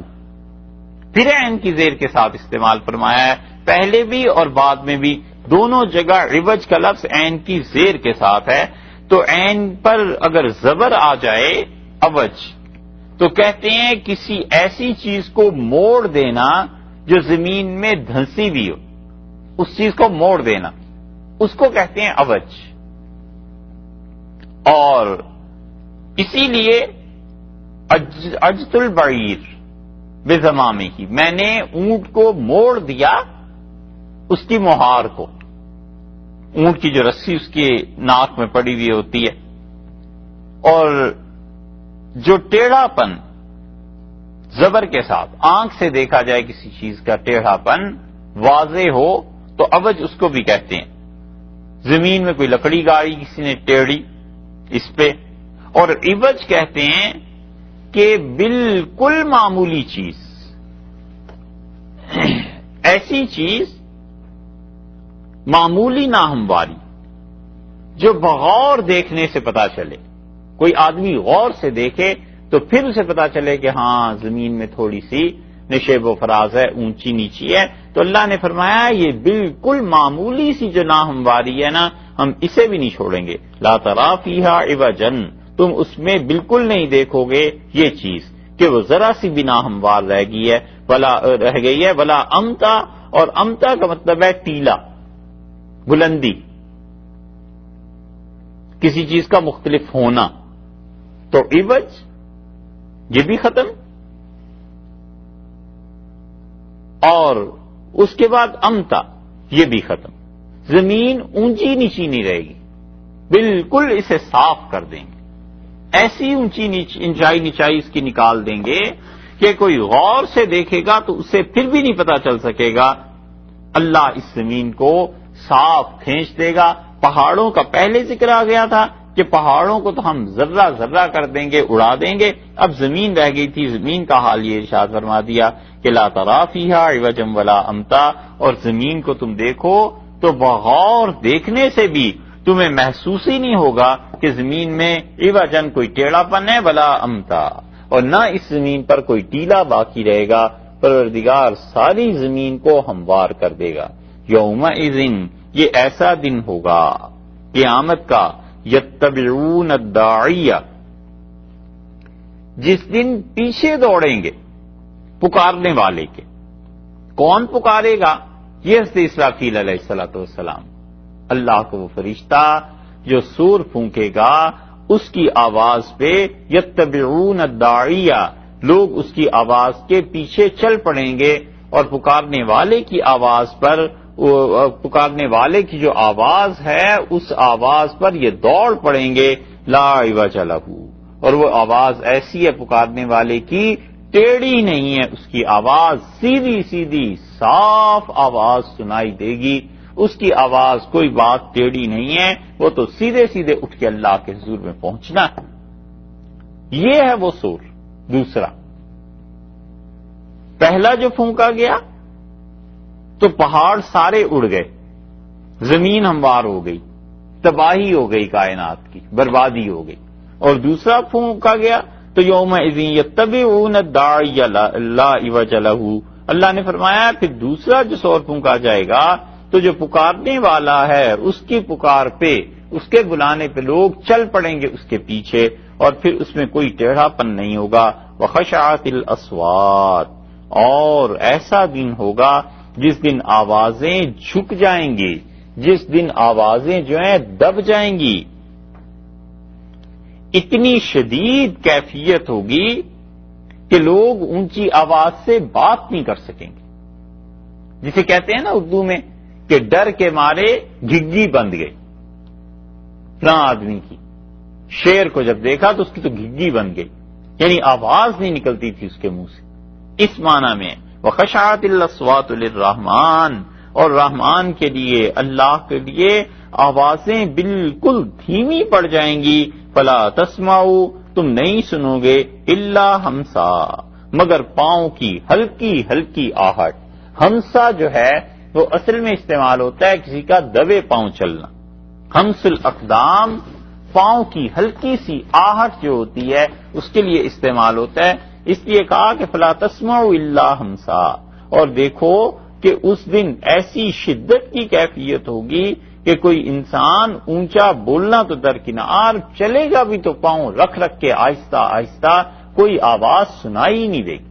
پھر عین کی زیر کے ساتھ استعمال فرمایا ہے، پہلے بھی اور بعد میں بھی دونوں جگہ عوج کا لفظ عین کی زیر کے ساتھ ہے. تو عین پر اگر زبر آ جائے عوج تو کہتے ہیں کسی ایسی چیز کو موڑ دینا جو زمین میں دھنسی بھی ہو، اس چیز کو موڑ دینا، اس کو کہتے ہیں عوج. اور اسی لیے عجت البعیر بزمامہ ہی، میں نے اونٹ کو موڑ دیا اس کی مہار کو. اونٹ کی جو رسی اس کی ناک میں پڑی ہوئی ہوتی ہے، اور جو ٹیڑھا پن زبر کے ساتھ آنکھ سے دیکھا جائے کسی چیز کا ٹیڑھا پن واضح ہو تو عوج اس کو بھی کہتے ہیں. زمین میں کوئی لکڑی گاڑی کسی نے ٹیڑھی اس پہ. اور عوج کہتے ہیں کہ بالکل معمولی چیز، ایسی چیز معمولی ناہمواری جو بغور دیکھنے سے پتا چلے. کوئی آدمی غور سے دیکھے تو پھر اسے پتا چلے کہ ہاں زمین میں تھوڑی سی نشیب و فراز ہے، اونچی نیچی ہے. تو اللہ نے فرمایا یہ بالکل معمولی سی جو ناہمواری ہے نا، ہم اسے بھی نہیں چھوڑیں گے. لا تری فیہا عوجا، تم اس میں بالکل نہیں دیکھو گے یہ چیز کہ وہ ذرا سی بھی ناہموار رہ گئی ہے. ولا امتا، اور امتا کا مطلب ہے ٹیلا، بلندی، کسی چیز کا مختلف ہونا. تو عوج یہ بھی ختم، اور اس کے بعد امتا یہ بھی ختم. زمین اونچی نیچی نہیں رہے گی، بالکل اسے صاف کر دیں گے. ایسی اونچی نچائی اس کی نکال دیں گے کہ کوئی غور سے دیکھے گا تو اسے پھر بھی نہیں پتا چل سکے گا. اللہ اس زمین کو صاف کھینچ دے گا. پہاڑوں کا پہلے ذکر آ گیا تھا کہ پہاڑوں کو تو ہم ذرہ ذرہ کر دیں گے، اڑا دیں گے. اب زمین رہ گئی تھی، زمین کا حال یہ ارشاد فرما دیا کہ لا تری فیہا عوجا ولا امتا. اور زمین کو تم دیکھو تو بغور دیکھنے سے بھی تمہیں محسوس ہی نہیں ہوگا کہ زمین میں عوجن کوئی ٹیڑھا پن ہے، ولا امتا، اور نہ اس زمین پر کوئی ٹیلا باقی رہے گا. پروردگار ساری زمین کو ہموار کر دے گا. یومئذ، یہ ایسا دن ہوگا قیامت کا، یتبعون الداعی، جس دن پیچھے دوڑیں گے پکارنے والے کے. کون پکارے گا؟ یہ حضرت اسرافیل علیہ الصلوۃ والسلام، اللہ کو وہ فرشتہ جو سور پھونکے گا اس کی آواز پہ یتبعون الداعی، لوگ اس کی آواز کے پیچھے چل پڑیں گے. اور پکارنے والے کی آواز پر، پکارنے والے کی جو آواز ہے اس آواز پر یہ دوڑ پڑیں گے. لا عوج لہ، اور وہ آواز ایسی ہے پکارنے والے کی، ٹیڑھی نہیں ہے، اس کی آواز سیدھی سیدھی صاف آواز سنائی دے گی. اس کی آواز کوئی بات ٹیڑھی نہیں ہے، وہ تو سیدھے سیدھے اٹھ کے اللہ کے حضور میں پہنچنا ہے. یہ ہے وہ سور. دوسرا، پہلا جو پھونکا گیا تو پہاڑ سارے اڑ گئے، زمین ہموار ہو گئی، تباہی ہو گئی، کائنات کی بربادی ہو گئی. اور دوسرا پھونکا گیا تو یومئذ یتبعون الداعی لا عوج لہ، اللہ نے فرمایا پھر دوسرا جس اور پھونکا جائے گا تو جو پکارنے والا ہے اس کی پکار پہ، اس کے بلانے پہ لوگ چل پڑیں گے اس کے پیچھے، اور پھر اس میں کوئی ٹیڑھا پن نہیں ہوگا. وخشعت الاصوات، اور ایسا دن ہوگا جس دن آوازیں جھک جائیں گی، جس دن آوازیں جو ہیں دب جائیں گی. اتنی شدید کیفیت ہوگی کہ لوگ اونچی آواز سے بات نہیں کر سکیں گے. جسے کہتے ہیں نا اردو میں کہ ڈر کے مارے گھگی بند گئی فلاں آدمی کی، شیر کو جب دیکھا تو اس کی تو گھگی بن گئی، یعنی آواز نہیں نکلتی تھی اس کے منہ سے. اس معنی میں وخشعت الاصوات للرحمن، اور رحمان کے لیے، اللہ کے لیے آوازیں بالکل دھیمی پڑ جائیں گی. فلا تسمعوا، تم نہیں سنو گے، الا ہمسا، مگر پاؤں کی ہلکی ہلکی آہٹ. ہمسا جو ہے وہ اصل میں استعمال ہوتا ہے کسی کا دبے پاؤں چلنا. ہمس الاقدام، پاؤں کی ہلکی سی آہٹ جو ہوتی ہے اس کے لیے استعمال ہوتا ہے. اس لیے کہا کہ فلا تسمعوا الا ہمسا. اور دیکھو کہ اس دن ایسی شدت کی کیفیت ہوگی کہ کوئی انسان اونچا بولنا تو درکنار، چلے گا بھی تو پاؤں رکھ رکھ کے آہستہ آہستہ، کوئی آواز سنائی نہیں دے گی.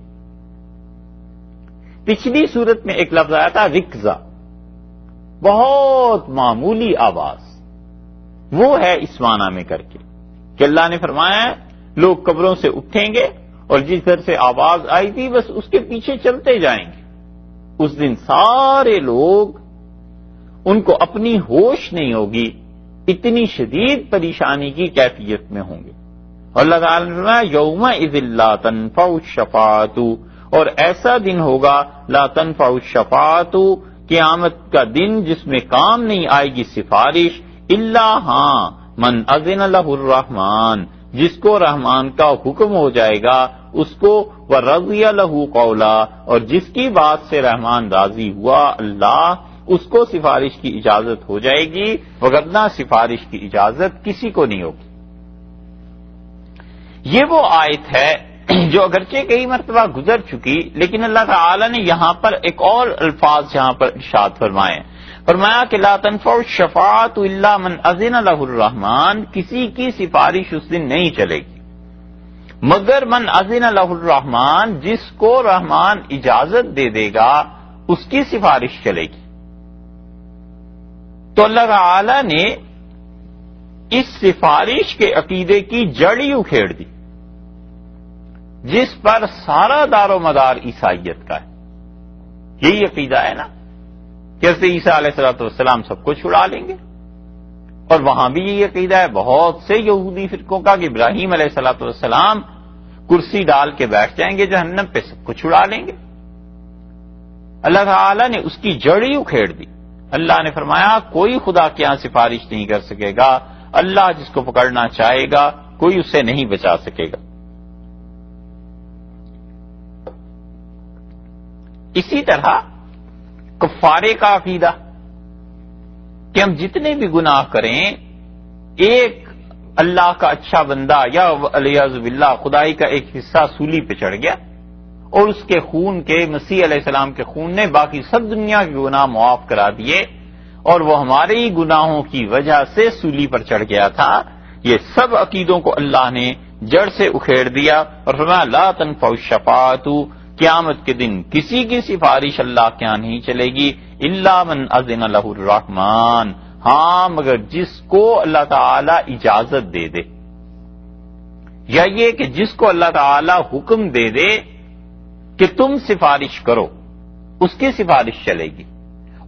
پچھلی صورت میں ایک لفظ آیا تھا رکزہ، بہت معمولی آواز، وہ ہے اس معنی میں کر کے کہ اللہ نے فرمایا لوگ قبروں سے اٹھیں گے اور جس طرح سے آواز آئی تھی بس اس کے پیچھے چلتے جائیں گے. اس دن سارے لوگ، ان کو اپنی ہوش نہیں ہوگی، اتنی شدید پریشانی کی کیفیت میں ہوں گے. اور اللہ تعالیٰ نے فرمایا یومئذ لا تنفع الشفاعۃ، اور ایسا دن ہوگا لا تنفع الشفاعۃ، قیامت کا دن جس میں کام نہیں آئے گی سفارش، الا ہاں من اذن لہ الرحمن، جس کو رحمان کا حکم ہو جائے گا اس کو، ورضی لہ قولا، اور جس کی بات سے رحمان راضی ہوا اللہ، اس کو سفارش کی اجازت ہو جائے گی، وگرنہ سفارش کی اجازت کسی کو نہیں ہوگی. یہ وہ آیت ہے جو اگرچہ کئی مرتبہ گزر چکی، لیکن اللہ تعالی نے یہاں پر ایک اور الفاظ یہاں پر ارشاد فرمایا کہ لا تنفع الشفاعۃ الا من اذن لہ الرحمن، کسی کی سفارش اس دن نہیں چلے گی مگر من اذن لہ الرحمن، جس کو رحمان اجازت دے دے گا اس کی سفارش چلے گی. تو اللہ تعالی نے اس سفارش کے عقیدے کی جڑ ہی اکھیڑ دی جس پر سارا دار و مدار عیسائیت کا ہے. یہی عقیدہ ہے نا کہ حضرت عیسیٰ علیہ السلام سب کو چھڑا لیں گے، اور وہاں بھی یہی عقیدہ ہے بہت سے یہودی فرقوں کا کہ ابراہیم علیہ السلام کرسی ڈال کے بیٹھ جائیں گے جہنم پہ، سب کو چھڑا لیں گے. اللہ تعالی نے اس کی جڑ ہی اکھیڑ دی. اللہ نے فرمایا کوئی خدا کے یہاں سفارش نہیں کر سکے گا، اللہ جس کو پکڑنا چاہے گا کوئی اسے نہیں بچا سکے گا. اسی طرح کفارے کا عقیدہ کہ ہم جتنے بھی گناہ کریں، ایک اللہ کا اچھا بندہ یا والعیاذ باللہ خدائی کا ایک حصہ سولی پہ چڑھ گیا اور اس کے خون کے، مسیح علیہ السلام کے خون نے باقی سب دنیا کے گناہ معاف کرا دیے، اور وہ ہمارے ہی گناہوں کی وجہ سے سولی پر چڑھ گیا تھا. یہ سب عقیدوں کو اللہ نے جڑ سے اکھیڑ دیا اور فرمایا لا تنفع الشفاعۃ، قیامت کے دن کسی کی سفارش اللہ کے یہاں نہیں چلے گی، الا من اذن لہ الرحمن، ہاں مگر جس کو اللہ تعالی اجازت دے دے، یا یہ کہ جس کو اللہ تعالی حکم دے دے کہ تم سفارش کرو، اس کی سفارش چلے گی.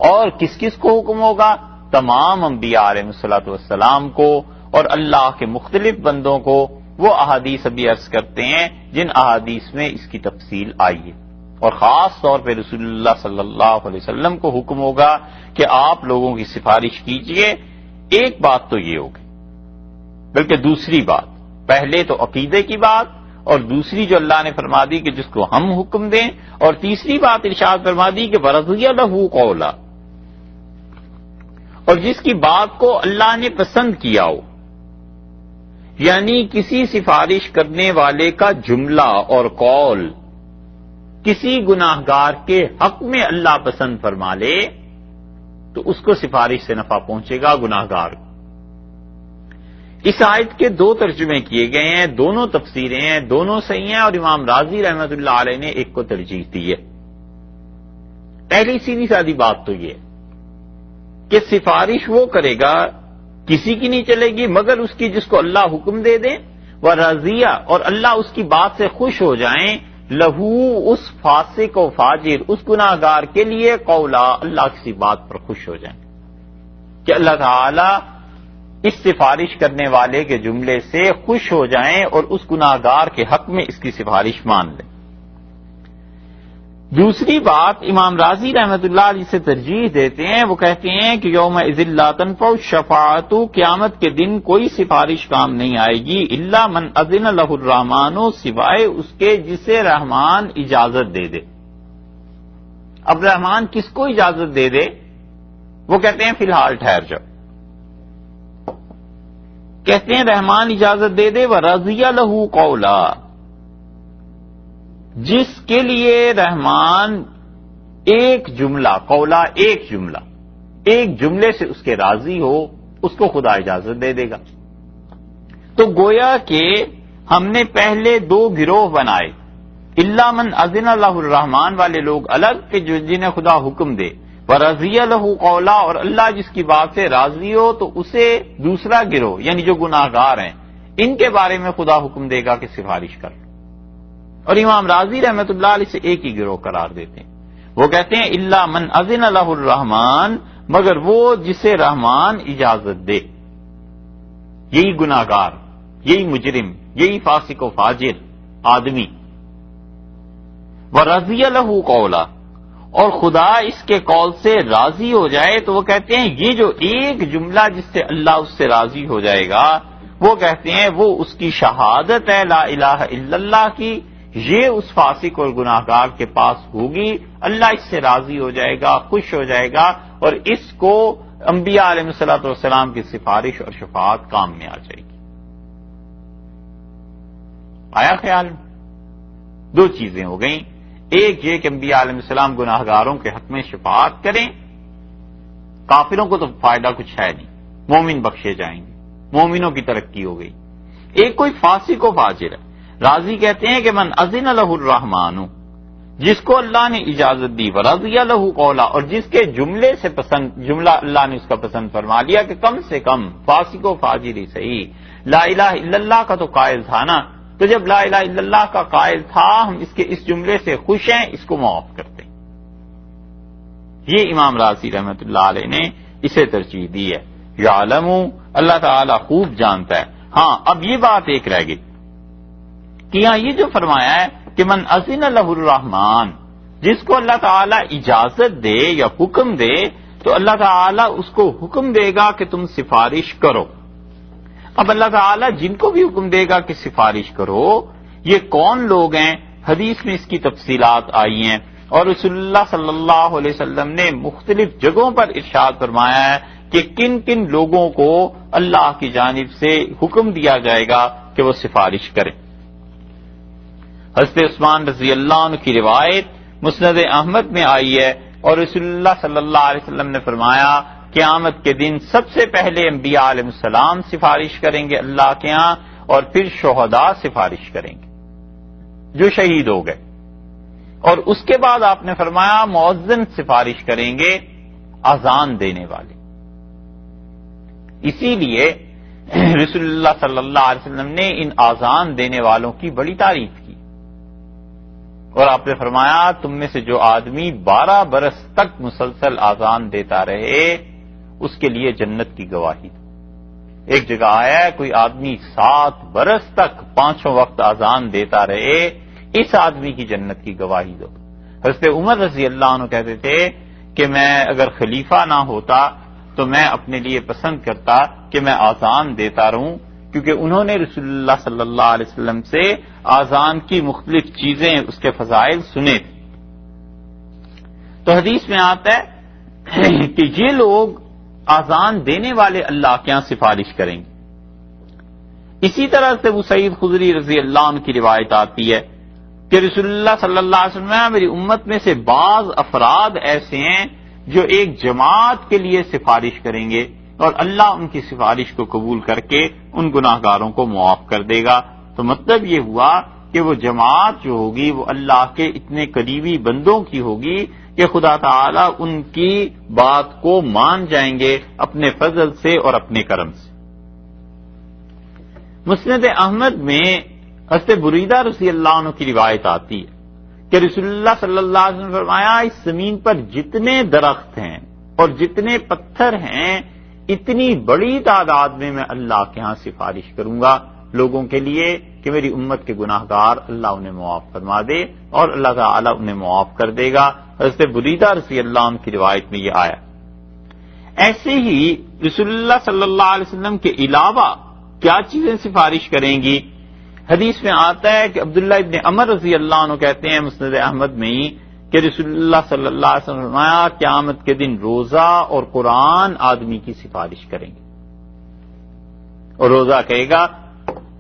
اور کس کس کو حکم ہوگا؟ تمام انبیاء علیہ الصلوۃ والسلام کو اور اللہ کے مختلف بندوں کو. وہ احادیث ابھی عرض کرتے ہیں جن احادیث میں اس کی تفصیل آئی ہے، اور خاص طور پہ رسول اللہ صلی اللہ علیہ وسلم کو حکم ہوگا کہ آپ لوگوں کی سفارش کیجئے. ایک بات تو یہ ہوگی، بلکہ دوسری بات، پہلے تو عقیدے کی بات اور دوسری جو اللہ نے فرما دی کہ جس کو ہم حکم دیں، اور تیسری بات ارشاد فرما دی کہ وَرَضِيَ لَهُ قَوْلًا، اور جس کی بات کو اللہ نے پسند کیا ہو، یعنی کسی سفارش کرنے والے کا جملہ اور قول کسی گناہگار کے حق میں اللہ پسند فرما لے تو اس کو سفارش سے نفع پہنچے گا گناہگار کو۔ اس آیت کے دو ترجمے کیے گئے ہیں، دونوں تفسیریں ہیں، دونوں صحیح ہیں، اور امام راضی رحمۃ اللہ علیہ نے ایک کو ترجیح دی ہے۔ پہلی سیدھی سادی بات تو یہ کہ سفارش وہ کرے گا، کسی کی نہیں چلے گی مگر اس کی جس کو اللہ حکم دے دیں، وَرَضِيَ، اور اللہ اس کی بات سے خوش ہو جائیں، لہو، اس فاسق و فاجر، اس گناہگار کے لیے، قولا، اللہ کسی بات پر خوش ہو جائیں کہ اللہ تعالی اس سفارش کرنے والے کے جملے سے خوش ہو جائیں اور اس گناہگار کے حق میں اس کی سفارش مان لیں۔ دوسری بات امام راضی رحمۃ اللہ علیہ سے ترجیح دیتے ہیں، وہ کہتے ہیں کہ یومئذ لا تنفع الشفاعۃ، قیامت کے دن کوئی سفارش کام نہیں آئے گی، الا من اذن لہ الرحمن، سوائے اس کے جسے رحمان اجازت دے دے۔ اب رحمان کس کو اجازت دے دے؟ وہ کہتے ہیں فی الحال ٹھہر جاؤ، کہتے ہیں رحمان اجازت دے دے، وَرَضِيَ لَهُ قَوْلًا، جس کے لیے رحمان ایک جملہ، قولا ایک جملہ، ایک جملے سے اس کے راضی ہو، اس کو خدا اجازت دے دے گا۔ تو گویا کہ ہم نے پہلے دو گروہ بنائے، الا من اذن لہ الرحمن والے لوگ الگ کہ جنہیں خدا حکم دے، وَرَضِيَ لَهُ قَوْلًا، اور اللہ جس کی بات سے راضی ہو تو اسے دوسرا گروہ یعنی جو گناہگار ہیں ان کے بارے میں خدا حکم دے گا کہ سفارش کر، اور امام راضی رحمۃ اللہ علیہ سے ایک ہی گروہ قرار دیتے ہیں۔ وہ کہتے ہیں الا من اذن لہ الرحمن، مگر وہ جسے رحمان اجازت دے، یہی گناہگار، یہی مجرم، یہی فاسق و فاجر آدمی، وَرَضِيَ لَهُ قَوْلًا، اور خدا اس کے قول سے راضی ہو جائے، تو وہ کہتے ہیں یہ جو ایک جملہ جس سے اللہ اس سے راضی ہو جائے گا، وہ کہتے ہیں وہ اس کی شہادت ہے لا الہ الا اللہ کی، یہ اس فاسق اور گناہگار کے پاس ہوگی، اللہ اس سے راضی ہو جائے گا، خوش ہو جائے گا، اور اس کو انبیاء علیہ الصلوۃ والسلام کی سفارش اور شفاعت کام میں آ جائے گی۔ آیا خیال؟ دو چیزیں ہو گئیں، ایک یہ کہ انبیاء علیہ السلام گناہگاروں کے حق میں شفاعت کریں، کافروں کو تو فائدہ کچھ ہے نہیں، مومن بخشے جائیں گے، مومنوں کی ترقی ہو گئی۔ ایک کوئی فاسق و فاجر ہے، راضی کہتے ہیں کہ من اذن لہ الرحمن، جس کو اللہ نے اجازت دی، وَرَضِيَ لَهُ قَوْلًا، اور جس کے جملے سے جملہ اللہ نے اس کا پسند فرما لیا کہ کم سے کم فاسق و فاجر ہی صحیح لا الہ الا اللہ کا تو قائل تھا نا، تو جب لا الہ الا اللہ کا قائل تھا، ہم اس کے اس جملے سے خوش ہیں، اس کو معاف کرتے ہیں۔ یہ امام راضی رحمۃ اللہ علیہ نے اسے ترجیح دی ہے۔ یعلم، اللہ تعالی خوب جانتا ہے۔ ہاں اب یہ بات ایک رہ گئی کہ یہاں یہ جو فرمایا ہے کہ من اذن لہ الرحمن، جس کو اللہ تعالی اجازت دے یا حکم دے تو اللہ تعالی اس کو حکم دے گا کہ تم سفارش کرو۔ اب اللہ تعالیٰ جن کو بھی حکم دے گا کہ سفارش کرو، یہ کون لوگ ہیں؟ حدیث میں اس کی تفصیلات آئی ہیں، اور رسول اللہ صلی اللہ علیہ وسلم نے مختلف جگہوں پر ارشاد فرمایا ہے کہ کن کن لوگوں کو اللہ کی جانب سے حکم دیا جائے گا کہ وہ سفارش کریں۔ حضرت عثمان رضی اللہ عنہ کی روایت مسند احمد میں آئی ہے، اور رسول اللہ صلی اللہ علیہ وسلم نے فرمایا قیامت کے دن سب سے پہلے انبیاء علیہ السلام سفارش کریں گے اللہ کے ہاں، اور پھر شہداء سفارش کریں گے جو شہید ہو گئے، اور اس کے بعد آپ نے فرمایا مؤذن سفارش کریں گے، اذان دینے والے۔ اسی لیے رسول اللہ صلی اللہ علیہ وسلم نے ان اذان دینے والوں کی بڑی تعریف کی، اور آپ نے فرمایا تم میں سے جو آدمی 12 برس تک مسلسل اذان دیتا رہے اس کے لیے جنت کی گواہی دو۔ ایک جگہ آیا ہے کوئی آدمی 7 برس تک 5 وقت اذان دیتا رہے، اس آدمی کی جنت کی گواہی دو۔ حضرت عمر رضی اللہ عنہ کہتے تھے کہ میں اگر خلیفہ نہ ہوتا تو میں اپنے لیے پسند کرتا کہ میں اذان دیتا رہوں، کیونکہ انہوں نے رسول اللہ صلی اللہ علیہ وسلم سے آذان کی مختلف چیزیں، اس کے فضائل سنے تھے۔ تو حدیث میں آتا ہے کہ یہ لوگ آذان دینے والے اللہ کے ہاں سفارش کریں گے۔ اسی طرح سے ابو سعید خدری رضی اللہ عنہ کی روایت آتی ہے کہ رسول اللہ صلی اللہ علیہ وسلم میری امت میں سے بعض افراد ایسے ہیں جو ایک جماعت کے لیے سفارش کریں گے اور اللہ ان کی سفارش کو قبول کر کے ان گناہگاروں کو معاف کر دے گا۔ تو مطلب یہ ہوا کہ وہ جماعت جو ہوگی وہ اللہ کے اتنے قریبی بندوں کی ہوگی کہ خدا تعالی ان کی بات کو مان جائیں گے اپنے فضل سے اور اپنے کرم سے۔ مسند احمد میں حضرت بریدہ رضی اللہ عنہ کی روایت آتی ہے کہ رسول اللہ صلی اللہ علیہ وسلم نے فرمایا اس زمین پر جتنے درخت ہیں اور جتنے پتھر ہیں اتنی بڑی تعداد میں اللہ کے ہاں سفارش کروں گا لوگوں کے لیے کہ میری امت کے گناہگار اللہ انہیں معاف فرما دے اور اللہ تعالیٰ انہیں معاف کر دے گا۔ حضرت بریدہ رضی اللہ عنہ کی روایت میں یہ آیا۔ ایسے ہی رسول اللہ صلی اللہ علیہ وسلم کے علاوہ کیا چیزیں سفارش کریں گی؟ حدیث میں آتا ہے کہ عبداللہ ابن عمر رضی اللہ عنہ کہتے ہیں مسند احمد میں ہی کہ رسول اللہ صلی اللہ علیہ وسلم نے فرمایا قیامت کے دن روزہ اور قرآن آدمی کی سفارش کریں گے، اور روزہ کہے گا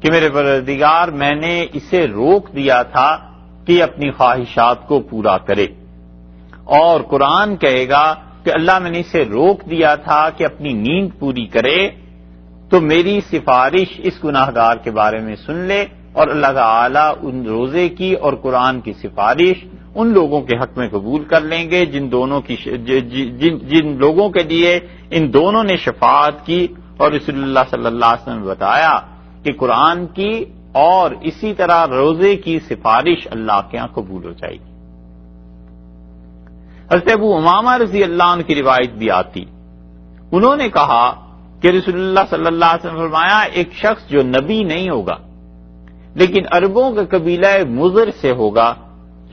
کہ میرے پروردگار میں نے اسے روک دیا تھا کہ اپنی خواہشات کو پورا کرے، اور قرآن کہے گا کہ اللہ میں نے اسے روک دیا تھا کہ اپنی نیند پوری کرے، تو میری سفارش اس گناہگار کے بارے میں سن لے، اور اللہ تعالیٰ ان روزے کی اور قرآن کی سفارش ان لوگوں کے حق میں قبول کر لیں گے جن لوگوں کے لیے ان دونوں نے شفاعت کی۔ اور رسول اللہ صلی اللہ علیہ وسلم نے بتایا کہ قرآن کی اور اسی طرح روزے کی سفارش اللہ کے یہاں قبول ہو جائے گی۔ حضرت ابو امامہ رضی اللہ عنہ کی روایت بھی آتی، انہوں نے کہا کہ رسول اللہ صلی اللہ علیہ وسلم نے فرمایا ایک شخص جو نبی نہیں ہوگا لیکن عربوں کے قبیلہ مضر سے ہوگا،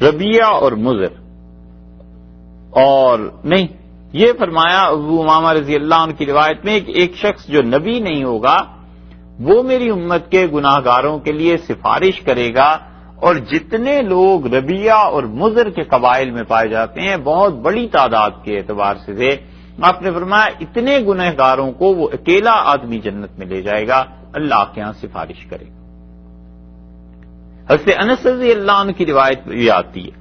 ربیہ اور مضر، اور نہیں یہ فرمایا ابو امامہ رضی اللہ عنہ کی روایت میں کہ ایک شخص جو نبی نہیں ہوگا وہ میری امت کے گناہگاروں کے لیے سفارش کرے گا، اور جتنے لوگ ربیہ اور مضر کے قبائل میں پائے جاتے ہیں بہت بڑی تعداد کے اعتبار سے تھے، آپ نے فرمایا اتنے گنہگاروں کو وہ اکیلا آدمی جنت میں لے جائے گا، اللہ کے ہاں سفارش کرے گا۔ حضرت انس رضی اللہ عنہ کی روایت بھی آتی ہے،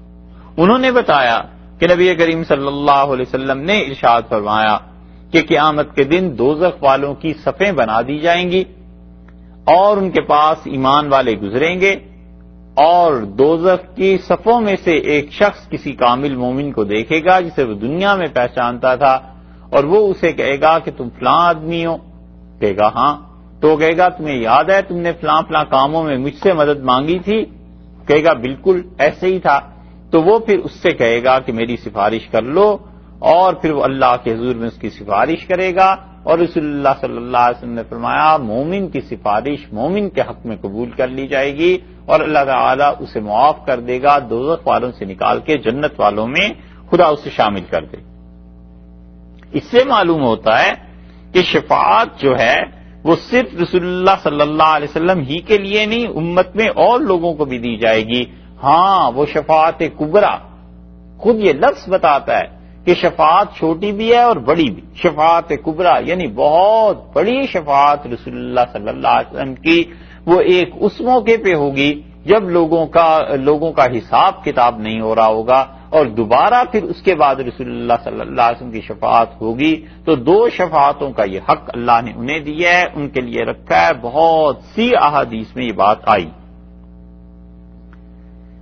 انہوں نے بتایا کہ نبی کریم صلی اللہ علیہ وسلم نے ارشاد فرمایا کہ قیامت کے دن دوزخ والوں کی صفیں بنا دی جائیں گی اور ان کے پاس ایمان والے گزریں گے، اور دوزخ کی صفوں میں سے ایک شخص کسی کامل مومن کو دیکھے گا جسے وہ دنیا میں پہچانتا تھا، اور وہ اسے کہے گا کہ تم فلاں آدمی ہو، کہے گا ہاں، تو کہے گا تمہیں یاد ہے تم نے فلاں فلاں کاموں میں مجھ سے مدد مانگی تھی، کہے گا بالکل ایسے ہی تھا، تو وہ پھر اس سے کہے گا کہ میری سفارش کر لو، اور پھر وہ اللہ کے حضور میں اس کی سفارش کرے گا، اور رسول اللہ صلی اللہ علیہ وسلم نے فرمایا مومن کی سفارش مومن کے حق میں قبول کر لی جائے گی، اور اللہ تعالیٰ اسے معاف کر دے گا، دوزخ والوں سے نکال کے جنت والوں میں خدا اسے شامل کر دے۔ اس سے معلوم ہوتا ہے کہ شفاعت جو ہے وہ صرف رسول اللہ صلی اللہ علیہ وسلم ہی کے لیے نہیں، امت میں اور لوگوں کو بھی دی جائے گی۔ ہاں وہ شفاعت کبریٰ، خود یہ لفظ بتاتا ہے کہ شفاعت چھوٹی بھی ہے اور بڑی بھی، شفاعت کبریٰ یعنی بہت بڑی شفاعت رسول اللہ صلی اللہ علیہ وسلم کی، وہ ایک اس موقع پہ ہوگی جب لوگوں کا حساب کتاب نہیں ہو رہا ہوگا، اور دوبارہ پھر اس کے بعد رسول اللہ صلی اللہ علیہ وسلم کی شفاعت ہوگی، تو دو شفاعتوں کا یہ حق اللہ نے انہیں دیا ہے، ان کے لیے رکھا ہے۔ بہت سی احادیث میں یہ بات آئی۔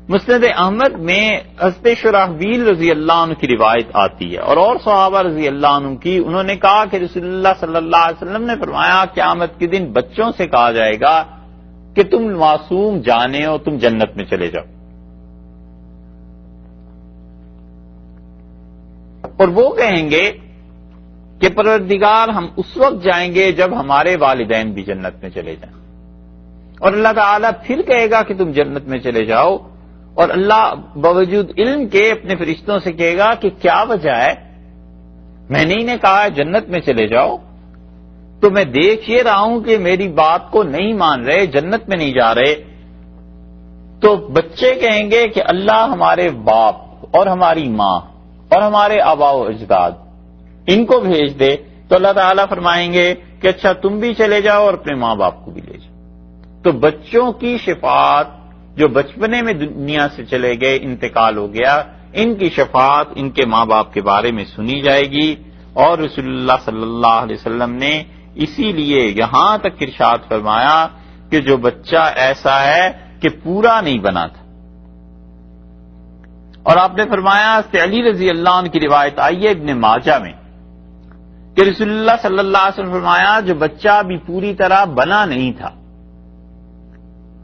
مسند احمد میں حضرت شرحبیل رضی اللہ عنہ کی روایت آتی ہے، اور صحابہ رضی اللہ عنہ کی، انہوں نے کہا کہ رسول اللہ صلی اللہ علیہ وسلم نے فرمایا قیامت کے دن بچوں سے کہا جائے گا کہ تم معصوم جانے ہو، تم جنت میں چلے جاؤ، اور وہ کہیں گے کہ پروردگار ہم اس وقت جائیں گے جب ہمارے والدین بھی جنت میں چلے جائیں، اور اللہ تعالیٰ پھر کہے گا کہ تم جنت میں چلے جاؤ، اور اللہ باوجود علم کے اپنے فرشتوں سے کہے گا کہ کیا وجہ ہے، میں نے انہیں کہا ہے جنت میں چلے جاؤ، تو میں دیکھ یہ رہا ہوں کہ میری بات کو نہیں مان رہے، جنت میں نہیں جا رہے، تو بچے کہیں گے کہ اللہ ہمارے باپ اور ہماری ماں اور ہمارے آباء و اجداد ان کو بھیج دے، تو اللہ تعالیٰ فرمائیں گے کہ اچھا تم بھی چلے جاؤ اور اپنے ماں باپ کو بھی لے جاؤ۔ تو بچوں کی شفاعت جو بچپنے میں دنیا سے چلے گئے، انتقال ہو گیا، ان کی شفاعت ان کے ماں باپ کے بارے میں سنی جائے گی۔ اور رسول اللہ صلی اللہ علیہ وسلم نے اسی لیے یہاں تک ارشاد فرمایا کہ جو بچہ ایسا ہے کہ پورا نہیں بنا تھا، اور آپ نے فرمایا علی رضی اللہ عنہ کی روایت آئی ہے ابن ماجہ میں کہ رسول اللہ صلی اللہ علیہ وسلم فرمایا جو بچہ بھی پوری طرح بنا نہیں تھا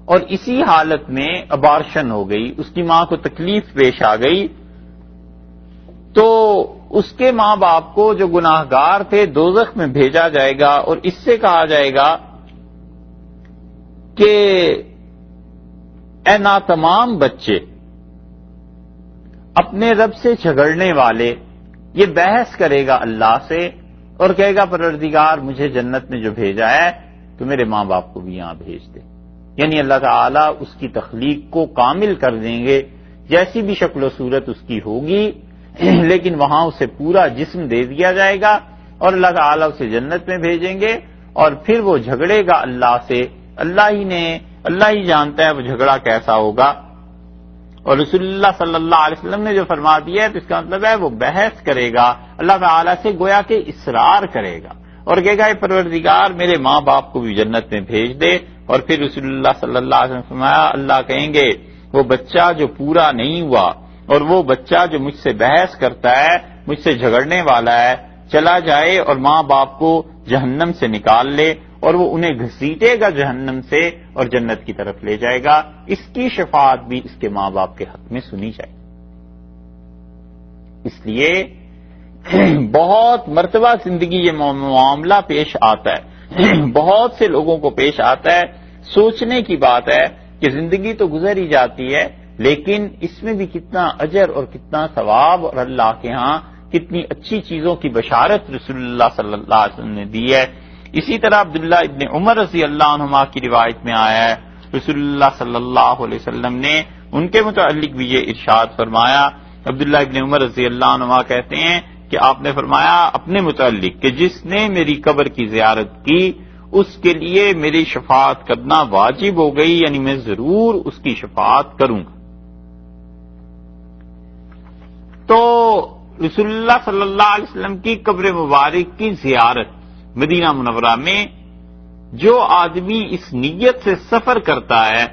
اور اسی حالت میں ابارشن ہو گئی، اس کی ماں کو تکلیف پیش آ گئی، تو اس کے ماں باپ کو جو گناہ گار تھے دوزخ میں بھیجا جائے گا، اور اس سے کہا جائے گا کہ اے ناتمام بچے، اپنے رب سے جھگڑنے والے، یہ بحث کرے گا اللہ سے اور کہے گا پروردگار مجھے جنت میں جو بھیجا ہے تو میرے ماں باپ کو بھی یہاں بھیج دے۔ یعنی اللہ تعالیٰ اس کی تخلیق کو کامل کر دیں گے، جیسی بھی شکل و صورت اس کی ہوگی، لیکن وہاں اسے پورا جسم دے دیا جائے گا اور اللہ تعالیٰ اسے جنت میں بھیجیں گے، اور پھر وہ جھگڑے گا اللہ سے، اللہ ہی جانتا ہے وہ جھگڑا کیسا ہوگا۔ اور رسول اللہ صلی اللہ علیہ وسلم نے جو فرما دیا ہے تو اس کا مطلب ہے وہ بحث کرے گا اللہ تعالیٰ سے، گویا کہ اصرار کرے گا اور کہے گا اے پروردگار میرے ماں باپ کو بھی جنت میں بھیج دے۔ اور پھر رسول اللہ صلی اللہ علیہ وسلم فرمایا اللہ کہیں گے وہ بچہ جو پورا نہیں ہوا اور وہ بچہ جو مجھ سے بحث کرتا ہے، مجھ سے جھگڑنے والا ہے، چلا جائے اور ماں باپ کو جہنم سے نکال لے اور وہ انہیں گھسیٹے گا جہنم سے اور جنت کی طرف لے جائے گا، اس کی شفاعت بھی اس کے ماں باپ کے حق میں سنی جائے۔ اس لیے بہت مرتبہ زندگی یہ معاملہ پیش آتا ہے، بہت سے لوگوں کو پیش آتا ہے۔ سوچنے کی بات ہے کہ زندگی تو گزر ہی جاتی ہے، لیکن اس میں بھی کتنا اجر اور کتنا ثواب اور اللہ کے ہاں کتنی اچھی چیزوں کی بشارت رسول اللہ صلی اللہ علیہ وسلم نے دی ہے۔ اسی طرح عبداللہ ابن عمر رضی اللہ عنہما کی روایت میں آیا ہے رسول اللہ صلی اللہ علیہ وسلم نے ان کے متعلق بھی یہ ارشاد فرمایا۔ عبداللہ ابن عمر رضی اللہ عنہما کہتے ہیں کہ آپ نے فرمایا اپنے متعلق کہ جس نے میری قبر کی زیارت کی اس کے لیے میری شفاعت کرنا واجب ہو گئی، یعنی میں ضرور اس کی شفاعت کروں گا۔ تو رسول اللہ صلی اللہ علیہ وسلم کی قبر مبارک کی زیارت مدینہ منورہ میں جو آدمی اس نیت سے سفر کرتا ہے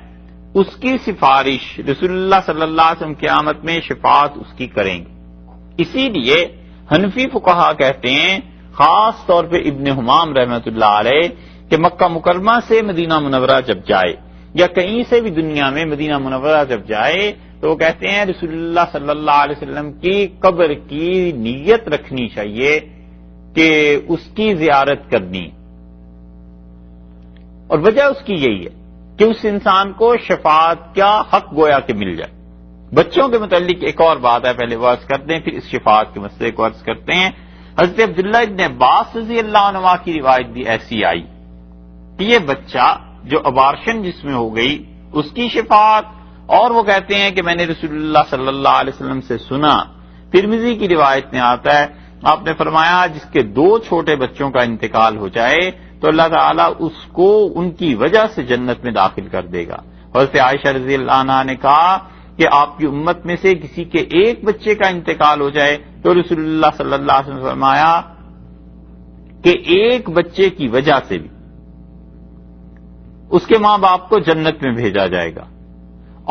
اس کی سفارش رسول اللہ صلی اللہ علیہ وسلم قیامت میں شفاعت اس کی کریں گے۔ اسی لیے حنفی فقہا کہتے ہیں، خاص طور پہ ابن حمام رحمۃ اللہ علیہ، کہ مکہ مکرمہ سے مدینہ منورہ جب جائے یا کہیں سے بھی دنیا میں مدینہ منورہ جب جائے تو وہ کہتے ہیں رسول اللہ صلی اللہ علیہ وسلم کی قبر کی نیت رکھنی چاہیے کہ اس کی زیارت کرنی، اور وجہ اس کی یہی ہے کہ اس انسان کو شفاعت کا حق گویا کہ مل جائے۔ بچوں کے متعلق ایک اور بات ہے، پہلے وہ عرض کرتے ہیں پھر اس شفاعت کے مسئلے کو عرض کرتے ہیں۔ حضرت عبداللہ ابن عباس رضی اللہ عنہ کی روایت بھی ایسی آئی کہ یہ بچہ جو ابارشن جس میں ہو گئی اس کی شفاعت، اور وہ کہتے ہیں کہ میں نے رسول اللہ صلی اللہ علیہ وسلم سے سنا، ترمذی کی روایت میں آتا ہے آپ نے فرمایا جس کے 2 چھوٹے بچوں کا انتقال ہو جائے تو اللہ تعالیٰ اس کو ان کی وجہ سے جنت میں داخل کر دے گا۔ حضرت عائشہ رضی اللہ عنہ نے کہا کہ آپ کی امت میں سے کسی کے ایک بچے کا انتقال ہو جائے تو رسول اللہ صلی اللہ علیہ وسلم نے فرمایا کہ ایک بچے کی وجہ سے بھی اس کے ماں باپ کو جنت میں بھیجا جائے گا۔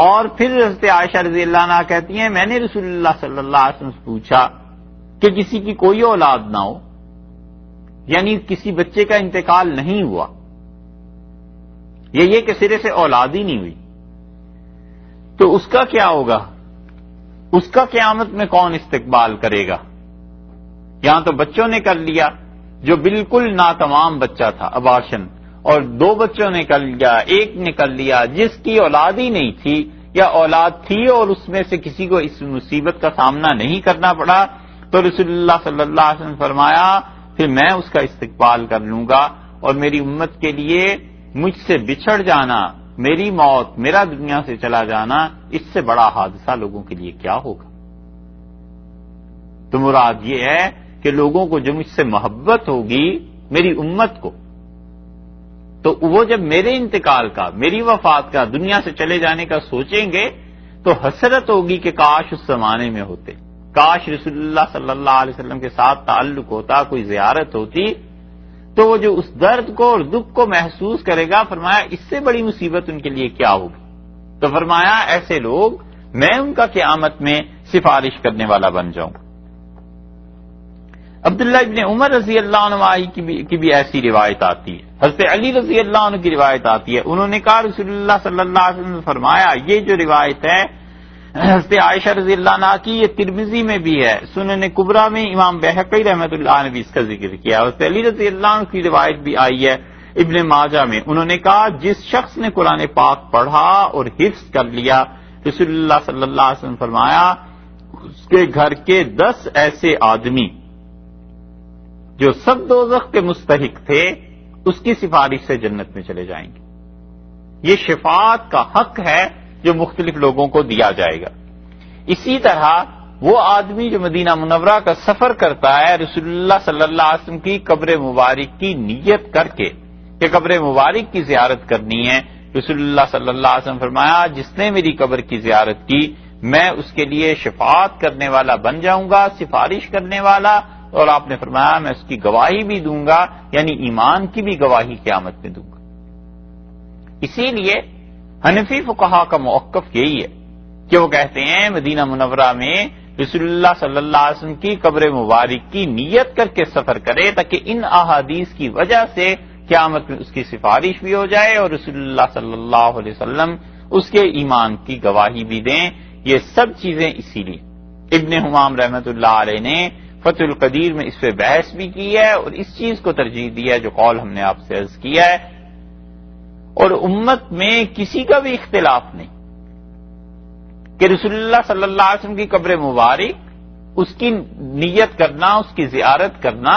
اور پھر حضرت عائشہ رضی اللہ عنہ کہتی ہیں میں نے رسول اللہ صلی اللہ علیہ وسلم سے پوچھا کہ کسی کی کوئی اولاد نہ ہو، یعنی کسی بچے کا انتقال نہیں ہوا، یہ کہ سرے سے اولاد ہی نہیں ہوئی، تو اس کا کیا ہوگا؟ اس کا قیامت میں کون استقبال کرے گا؟ یہاں تو بچوں نے کر لیا جو بالکل ناتمام بچہ تھا ابارشن، اور 2 بچوں نے کر لیا، ایک نے کر لیا جس کی اولاد ہی نہیں تھی یا اولاد تھی اور اس میں سے کسی کو اس مصیبت کا سامنا نہیں کرنا پڑا، تو رسول اللہ صلی اللہ علیہ وسلم نے فرمایا پھر میں اس کا استقبال کر لوں گا، اور میری امت کے لیے مجھ سے بچھڑ جانا، میری موت، میرا دنیا سے چلا جانا، اس سے بڑا حادثہ لوگوں کے لیے کیا ہوگا؟ تو مراد یہ ہے کہ لوگوں کو جو مجھ سے محبت ہوگی میری امت کو، تو وہ جب میرے انتقال کا، میری وفات کا، دنیا سے چلے جانے کا سوچیں گے تو حسرت ہوگی کہ کاش اس زمانے میں ہوتے، کاش رسول اللہ صلی اللہ علیہ وسلم کے ساتھ تعلق ہوتا، کوئی زیارت ہوتی، تو وہ جو اس درد کو اور دکھ کو محسوس کرے گا، فرمایا اس سے بڑی مصیبت ان کے لیے کیا ہوگی؟ تو فرمایا ایسے لوگ میں ان کا قیامت میں سفارش کرنے والا بن جاؤں۔ عبداللہ ابن عمر رضی اللہ عنہ کی بھی ایسی روایت آتی ہے، حضرت علی رضی اللہ عنہ کی روایت آتی ہے، انہوں نے کہا رسول اللہ صلی اللہ علیہ وسلم نے فرمایا، یہ جو روایت ہے حضرت عائشہ رضی اللہ عنہ کی، یہ ترمذی میں بھی ہے، سنن کبریٰ میں امام بہقی رحمۃ اللہ نے بھی اس کا ذکر کیا، حضرت علی رضی اللہ عنہ کی روایت بھی آئی ہے ابن ماجہ میں، انہوں نے کہا جس شخص نے قرآن پاک پڑھا اور حفظ کر لیا، رسول اللہ صلی اللہ علیہ وسلم فرمایا اس کے گھر کے 10 ایسے آدمی جو سب دوزخ کے مستحق تھے اس کی سفارش سے جنت میں چلے جائیں گے۔ یہ شفاعت کا حق ہے جو مختلف لوگوں کو دیا جائے گا۔ اسی طرح وہ آدمی جو مدینہ منورہ کا سفر کرتا ہے رسول اللہ صلی اللہ علیہ وسلم کی قبر مبارک کی نیت کر کے کہ قبر مبارک کی زیارت کرنی ہے، رسول اللہ صلی اللہ علیہ وسلم فرمایا جس نے میری قبر کی زیارت کی میں اس کے لیے شفاعت کرنے والا بن جاؤں گا، سفارش کرنے والا، اور آپ نے فرمایا میں اس کی گواہی بھی دوں گا، یعنی ایمان کی بھی گواہی قیامت میں دوں گا۔ اسی لیے حنفی فقہا کا موقف یہی ہے کہ وہ کہتے ہیں مدینہ منورہ میں رسول اللہ صلی اللہ علیہ وسلم کی قبر مبارک کی نیت کر کے سفر کرے تاکہ ان احادیث کی وجہ سے قیامت میں اس کی سفارش بھی ہو جائے اور رسول اللہ صلی اللہ علیہ وسلم اس کے ایمان کی گواہی بھی دیں۔ یہ سب چیزیں اسی لیے ابن حمام رحمۃ اللہ علیہ نے فتح القدیر میں اس پہ بحث بھی کی ہے اور اس چیز کو ترجیح دیا ہے جو قول ہم نے آپ سے عرض کیا ہے، اور امت میں کسی کا بھی اختلاف نہیں کہ رسول اللہ صلی اللہ علیہ وسلم کی قبر مبارک اس کی نیت کرنا، اس کی زیارت کرنا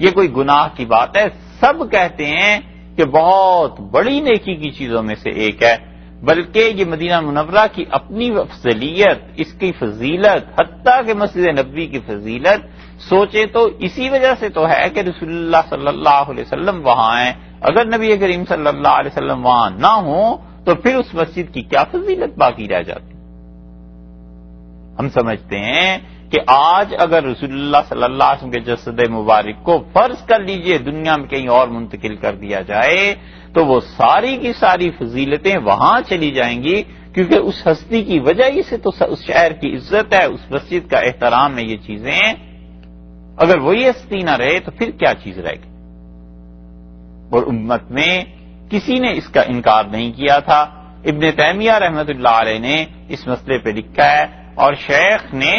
یہ کوئی گناہ کی بات ہے۔ سب کہتے ہیں کہ بہت بڑی نیکی کی چیزوں میں سے ایک ہے، بلکہ یہ مدینہ منورہ کی اپنی افضلیت، اس کی فضیلت، حتیٰ کہ مسجد نبوی کی فضیلت سوچے تو اسی وجہ سے تو ہے کہ رسول اللہ صلی اللہ علیہ وسلم وہاں ہیں۔ اگر نبی کریم صلی اللہ علیہ وسلم وہاں نہ ہوں تو پھر اس مسجد کی کیا فضیلت باقی رہ جاتی؟ ہم سمجھتے ہیں کہ آج اگر رسول اللہ صلی اللہ علیہ وسلم کے جسد مبارک کو فرض کر لیجئے دنیا میں کہیں اور منتقل کر دیا جائے تو وہ ساری کی ساری فضیلتیں وہاں چلی جائیں گی، کیونکہ اس ہستی کی وجہ سے تو اس شہر کی عزت ہے، اس مسجد کا احترام ہے، یہ چیزیں اگر وہی ہستی نہ رہے تو پھر کیا چیز رہے گی؟ اور امت میں کسی نے اس کا انکار نہیں کیا تھا۔ ابن تیمیہ رحمۃ اللہ علیہ نے اس مسئلے پہ لکھا ہے، اور شیخ نے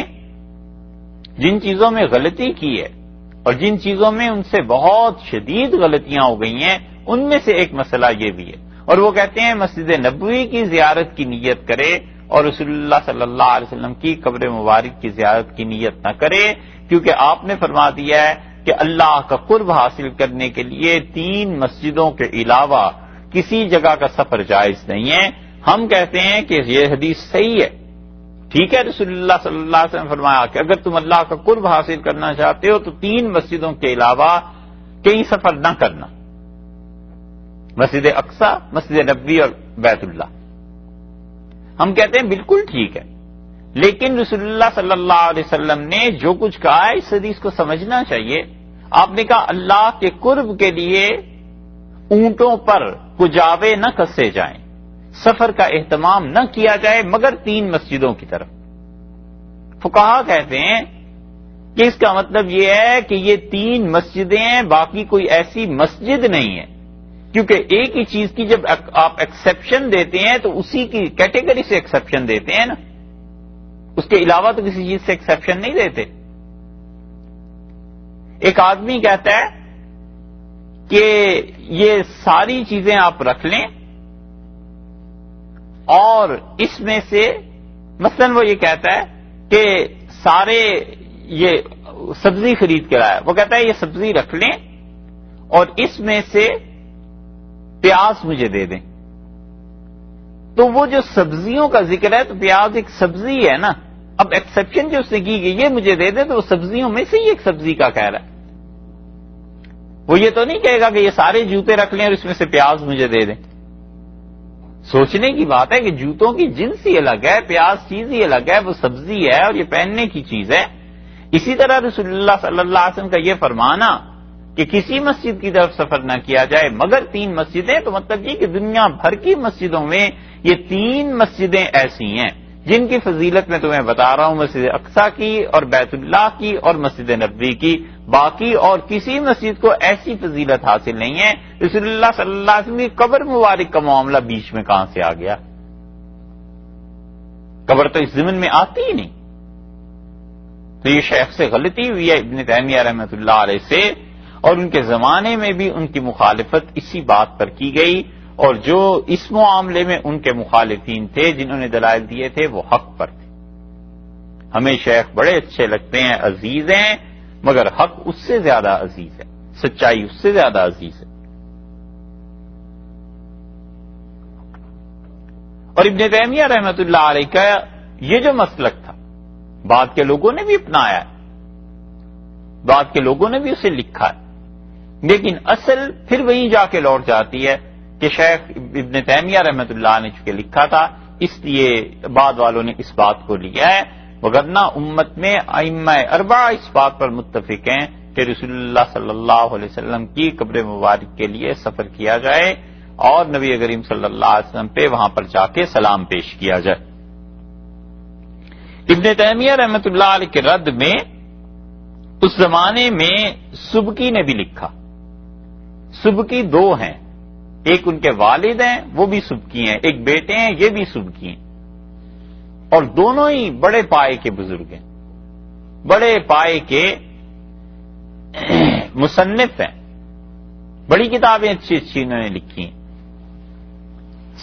جن چیزوں میں غلطی کی ہے اور جن چیزوں میں ان سے بہت شدید غلطیاں ہو گئی ہیں ان میں سے ایک مسئلہ یہ بھی ہے، اور وہ کہتے ہیں مسجد نبوی کی زیارت کی نیت کرے اور رسول اللہ صلی اللہ علیہ وسلم کی قبر مبارک کی زیارت کی نیت نہ کرے، کیونکہ آپ نے فرما دیا ہے کہ اللہ کا قرب حاصل کرنے کے لیے 3 مسجدوں کے علاوہ کسی جگہ کا سفر جائز نہیں ہے۔ ہم کہتے ہیں کہ یہ حدیث صحیح ہے، ٹھیک ہے، رسول اللہ صلی اللہ علیہ وسلم نے فرمایا کہ اگر تم اللہ کا قرب حاصل کرنا چاہتے ہو تو 3 مسجدوں کے علاوہ کہیں سفر نہ کرنا، مسجد اقصی، مسجد نبوی اور بیت اللہ۔ ہم کہتے ہیں بالکل ٹھیک ہے، لیکن رسول اللہ صلی اللہ علیہ وسلم نے جو کچھ کہا ہے اس حدیث کو سمجھنا چاہیے۔ آپ نے کہا اللہ کے قرب کے لیے اونٹوں پر کجاوے نہ کسے جائیں، سفر کا اہتمام نہ کیا جائے مگر 3 مسجدوں کی طرف۔ فقہا کہتے ہیں کہ اس کا مطلب یہ ہے کہ یہ 3 مسجدیں ہیں، باقی کوئی ایسی مسجد نہیں ہے، کیونکہ ایک ہی چیز کی جب آپ ایکسیپشن دیتے ہیں تو اسی کی کیٹیگری سے ایکسیپشن دیتے ہیں نا، اس کے علاوہ تو کسی چیز سے ایکسیپشن نہیں دیتے۔ ایک آدمی کہتا ہے کہ یہ ساری چیزیں آپ رکھ لیں اور اس میں سے مثلا وہ یہ کہتا ہے کہ سارے یہ سبزی خرید کے لایا، وہ کہتا ہے یہ سبزی رکھ لیں اور اس میں سے پیاز مجھے دے دیں. تو وہ جو سبزیوں کا ذکر ہے تو پیاز ایک سبزی ہے نا، اب ایکسپشن جو اس نے کی گئی یہ مجھے دے دیں، تو وہ سبزیوں میں سے ہی ایک سبزی کا کہہ رہا ہے. وہ یہ تو نہیں کہے گا کہ یہ سارے جوتے رکھ لیں اور اس میں سے پیاز مجھے دے دیں. سوچنے کی بات ہے کہ جوتوں کی جنس ہی الگ ہے، پیاز چیز ہی الگ ہے، وہ سبزی ہے اور یہ پہننے کی چیز ہے. اسی طرح رسول اللہ صلی اللہ علیہ وسلم کا یہ فرمانا کہ کسی مسجد کی طرف سفر نہ کیا جائے مگر 3 مسجدیں، تو مطلب یہ کہ دنیا بھر کی مسجدوں میں یہ 3 مسجدیں ایسی ہیں جن کی فضیلت میں تمہیں بتا رہا ہوں، مسجد اقصیٰ کی اور بیت اللہ کی اور مسجد نبوی کی. باقی اور کسی مسجد کو ایسی فضیلت حاصل نہیں ہے. رسول اللہ صلی اللہ علیہ وسلم کی قبر مبارک کا معاملہ بیچ میں کہاں سے آ گیا؟ قبر تو اس ضمن میں آتی ہی نہیں. تو یہ شیخ سے غلطی ہوئی ہے ابن تیمیہ رحمۃ اللہ علیہ سے، اور ان کے زمانے میں بھی ان کی مخالفت اسی بات پر کی گئی، اور جو اس معاملے میں ان کے مخالفین تھے جنہوں نے دلائل دیے تھے وہ حق پر تھے. ہمیں شیخ بڑے اچھے لگتے ہیں، عزیز ہیں، مگر حق اس سے زیادہ عزیز ہے، سچائی اس سے زیادہ عزیز ہے. اور ابن تیمیہ رحمۃ اللہ علیہ کا یہ جو مسلک تھا بعد کے لوگوں نے بھی اپنایا ہے، بعد کے لوگوں نے بھی اسے لکھا ہے، لیکن اصل پھر وہیں جا کے لوٹ جاتی ہے کہ شیخ ابن تیمیہ رحمۃ اللہ نے چونکہ لکھا تھا اس لیے بعد والوں نے اس بات کو لیا ہے، وگرنہ امت میں ائمہ اربعہ اس بات پر متفق ہیں کہ رسول اللہ صلی اللہ علیہ وسلم کی قبر مبارک کے لیے سفر کیا جائے اور نبی کریم صلی اللہ علیہ وسلم پہ وہاں پر جا کے سلام پیش کیا جائے. ابن تیمیہ رحمۃ اللہ علیہ کے رد میں اس زمانے میں سبکی نے بھی لکھا. سبکی 2 ہیں، ایک ان کے والد ہیں وہ بھی سبکی ہیں، ایک بیٹے ہیں یہ بھی سبکی ہیں، اور دونوں ہی بڑے پائے کے بزرگ ہیں، بڑے پائے کے مصنف ہیں، بڑی کتابیں اچھی اچھی انہوں نے لکھی ہیں.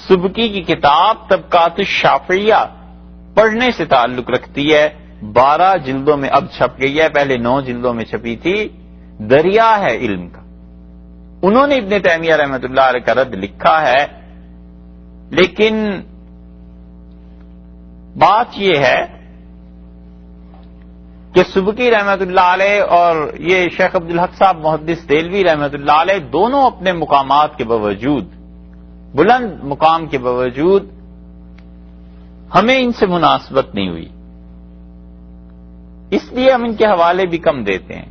سبکی کی کتاب طبقات الشافعیہ پڑھنے سے تعلق رکھتی ہے، 12 جلدوں میں اب چھپ گئی ہے، پہلے 9 جلدوں میں چھپی تھی. دریا ہے علم کا. انہوں نے ابن تیمیہ رحمۃ اللہ علیہ کا رد لکھا ہے، لیکن بات یہ ہے کہ سبکی رحمۃ اللہ علیہ اور یہ شیخ عبدالحق صاحب محدث دہلوی رحمۃ اللہ علیہ دونوں اپنے مقامات کے باوجود، بلند مقام کے باوجود، ہمیں ان سے مناسبت نہیں ہوئی، اس لیے ہم ان کے حوالے بھی کم دیتے ہیں.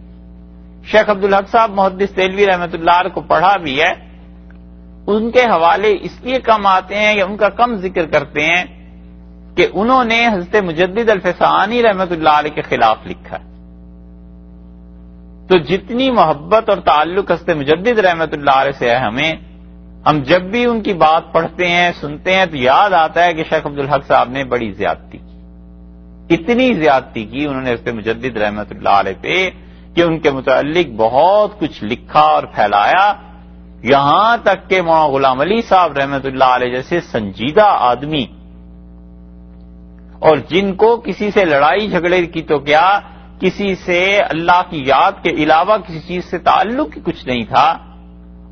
شیخ عبدالحق صاحب محدث دہلوی رحمۃ اللہ علیہ کو پڑھا بھی ہے، ان کے حوالے اس لیے کم آتے ہیں یا ان کا کم ذکر کرتے ہیں کہ انہوں نے حضرت مجدد الفسانی رحمۃ اللہ علیہ کے خلاف لکھا ہے. تو جتنی محبت اور تعلق حضرت مجدد رحمۃ اللہ علیہ سے ہے ہم جب بھی ان کی بات پڑھتے ہیں سنتے ہیں تو یاد آتا ہے کہ شیخ عبدالحق صاحب نے بڑی زیادتی کی، اتنی زیادتی کی انہوں نے حضرت مجدد رحمۃ اللہ علیہ پہ کہ ان کے متعلق بہت کچھ لکھا اور پھیلایا، یہاں تک کہ مولانا غلام علی صاحب رحمۃ اللہ علیہ جیسے سنجیدہ آدمی، اور جن کو کسی سے لڑائی جھگڑے کی تو کیا، کسی سے اللہ کی یاد کے علاوہ کسی چیز سے تعلق ہی کچھ نہیں تھا،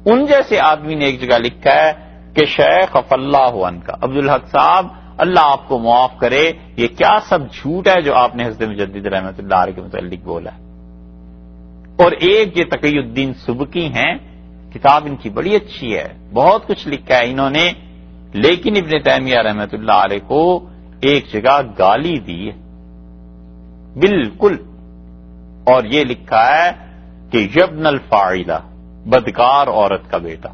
ان جیسے آدمی نے ایک جگہ لکھا ہے کہ شیخ عف اللہ عنک، عبدالحق صاحب اللہ آپ کو معاف کرے، یہ کیا سب جھوٹ ہے جو آپ نے حضرت مجدد رحمۃ اللہ علیہ کے متعلق بولا ہے. اور ایک یہ تقی الدین سبکی ہیں، کتاب ان کی بڑی اچھی ہے، بہت کچھ لکھا ہے انہوں نے، لیکن ابن تیمیہ رحمۃ اللہ علیہ کو ایک جگہ گالی دی ہے بالکل، اور یہ لکھا ہے کہ یبن الفاعلہ، بدکار عورت کا بیٹا.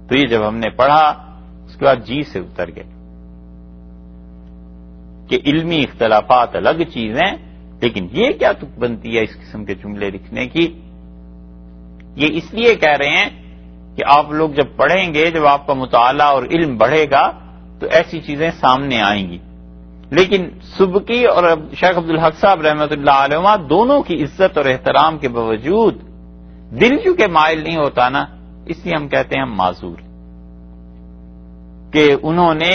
تو یہ جب ہم نے پڑھا اس کے بعد جی سے اتر گئے کہ علمی اختلافات الگ چیز ہیں، لیکن یہ کیا تک بنتی ہے اس قسم کے جملے لکھنے کی. یہ اس لیے کہہ رہے ہیں کہ آپ لوگ جب پڑھیں گے، جب آپ کا مطالعہ اور علم بڑھے گا تو ایسی چیزیں سامنے آئیں گی. لیکن سبکی اور شیخ عبدالحق صاحب رحمۃ اللہ علیہ دونوں کی عزت اور احترام کے باوجود دل چونکہ مائل نہیں ہوتا نا، اس لیے ہم کہتے ہیں ہم معذور، کہ انہوں نے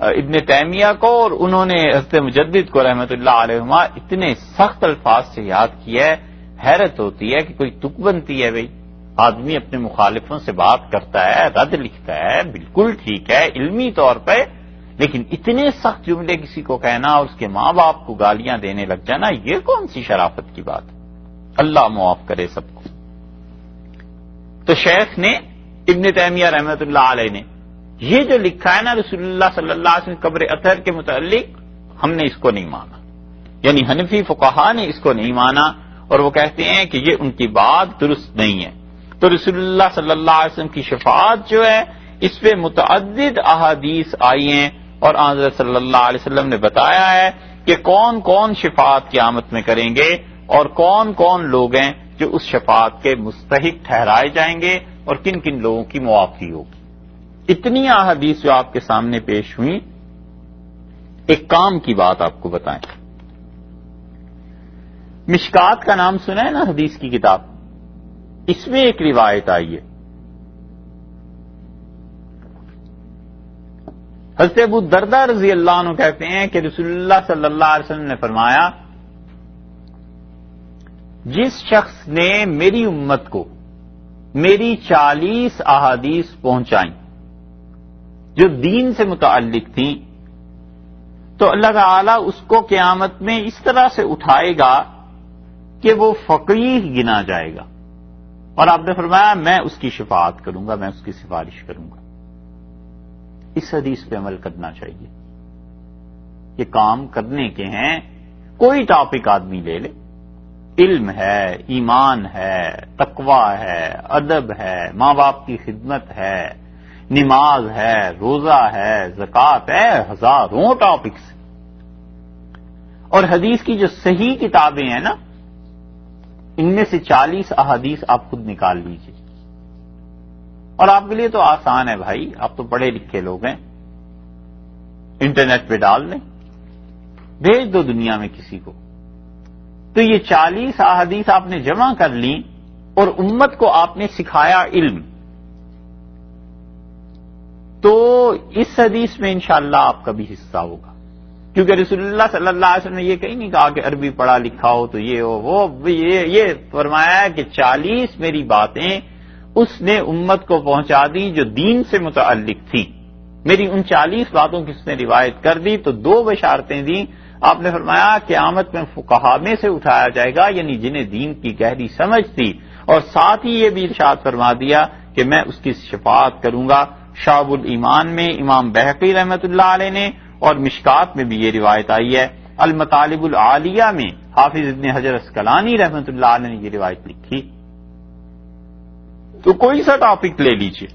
ابن تیمیہ کو، اور انہوں نے حضرت مجدد کو رحمۃ اللہ علیہما اتنے سخت الفاظ سے یاد کیا ہے، حیرت ہوتی ہے کہ کوئی تک بنتی ہے بھائی، آدمی اپنے مخالفوں سے بات کرتا ہے، رد لکھتا ہے، بالکل ٹھیک ہے علمی طور پہ، لیکن اتنے سخت جملے کسی کو کہنا اور اس کے ماں باپ کو گالیاں دینے لگ جانا، یہ کون سی شرافت کی بات ہے؟ اللہ معاف کرے سب کو۔ تو شیخ نے ابن تیمیہ رحمۃ اللہ علیہ نے یہ جو لکھا ہے نا رسول اللہ صلی اللہ علیہ وسلم قبر اطہر کے متعلق، ہم نے اس کو نہیں مانا، یعنی حنفی فقہا نے اس کو نہیں مانا، اور وہ کہتے ہیں کہ یہ ان کی بات درست نہیں ہے۔ تو رسول اللہ صلی اللہ علیہ وسلم کی شفاعت جو ہے اس پہ متعدد احادیث آئی ہیں، اور حضرت صلی اللہ علیہ وسلم نے بتایا ہے کہ کون کون شفاعت قیامت میں کریں گے اور کون کون لوگ ہیں جو اس شفاعت کے مستحق ٹھہرائے جائیں گے اور کن کن لوگوں کی معافی ہوگی۔ اتنی احادیث جو آپ کے سامنے پیش ہوئی، ایک کام کی بات آپ کو بتائیں، مشکات کا نام سنا ہے نا حدیث کی کتاب، اس میں ایک روایت آئی ہے، حضرت ابو دردہ رضی اللہ عنہ کہتے ہیں کہ رسول اللہ صلی اللہ علیہ وسلم نے فرمایا، جس شخص نے میری امت کو میری 40 احادیث پہنچائیں جو دین سے متعلق تھیں، تو اللہ تعالی اس کو قیامت میں اس طرح سے اٹھائے گا کہ وہ فقیہ گنا جائے گا، اور آپ نے فرمایا میں اس کی شفاعت کروں گا، میں اس کی سفارش کروں گا۔ اس حدیث پہ عمل کرنا چاہیے، یہ کام کرنے کے ہیں، کوئی ٹاپک آدمی لے لے، علم ہے، ایمان ہے، تقوی ہے، ادب ہے، ماں باپ کی خدمت ہے، نماز ہے، روزہ ہے، زکوٰۃ ہے، ہزاروں ٹاپکس، اور حدیث کی جو صحیح کتابیں ہیں نا، ان میں سے 40 احادیث آپ خود نکال لیجئے، اور آپ کے لیے تو آسان ہے بھائی، آپ تو پڑھے لکھے لوگ ہیں، انٹرنیٹ پہ ڈال لیں، بھیج دو دنیا میں کسی کو، تو یہ 40 احادیث آپ نے جمع کر لی اور امت کو آپ نے سکھایا علم، تو اس حدیث میں انشاءاللہ آپ کا بھی حصہ ہوگا، کیونکہ رسول اللہ صلی اللہ علیہ وسلم نے یہ کہیں نہیں کہا کہ عربی پڑھا لکھا ہو تو یہ ہو وہ، یہ فرمایا ہے کہ 40 میری باتیں اس نے امت کو پہنچا دی جو دین سے متعلق تھی، میری ان 40 باتوں کی اس نے روایت کر دی، تو 2 بشارتیں دیں، آپ نے فرمایا قیامت میں فقہا میں سے اٹھایا جائے گا، یعنی جنہیں دین کی گہری سمجھ تھی، اور ساتھ ہی یہ بھی ارشاد فرما دیا کہ میں اس کی شفاعت کروں گا۔ شعب الایمان میں امام بہقی رحمۃ اللہ علیہ نے، اور مشکات میں بھی یہ روایت آئی ہے، المطالب العالیہ میں حافظ ابن حجر اسقلانی رحمۃ اللہ علیہ نے یہ روایت لکھی۔ تو کوئی سا ٹاپک لے لیجئے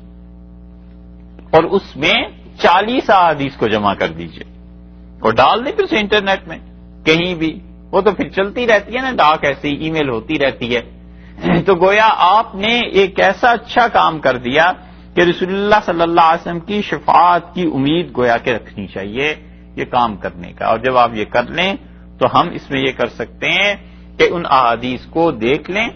اور اس میں 40 احادیث کو جمع کر دیجئے اور ڈال دیں پھر سے انٹرنیٹ میں کہیں بھی، وہ تو پھر چلتی رہتی ہے نا، ڈاک ایسے ہی ای میل ہوتی رہتی ہے، تو گویا آپ نے ایک ایسا اچھا کام کر دیا کہ رسول اللہ صلی اللہ علیہ وسلم کی شفاعت کی امید گویا کہ رکھنی چاہیے یہ کام کرنے کا، اور جب آپ یہ کر لیں تو ہم اس میں یہ کر سکتے ہیں کہ ان احادیث کو دیکھ لیں،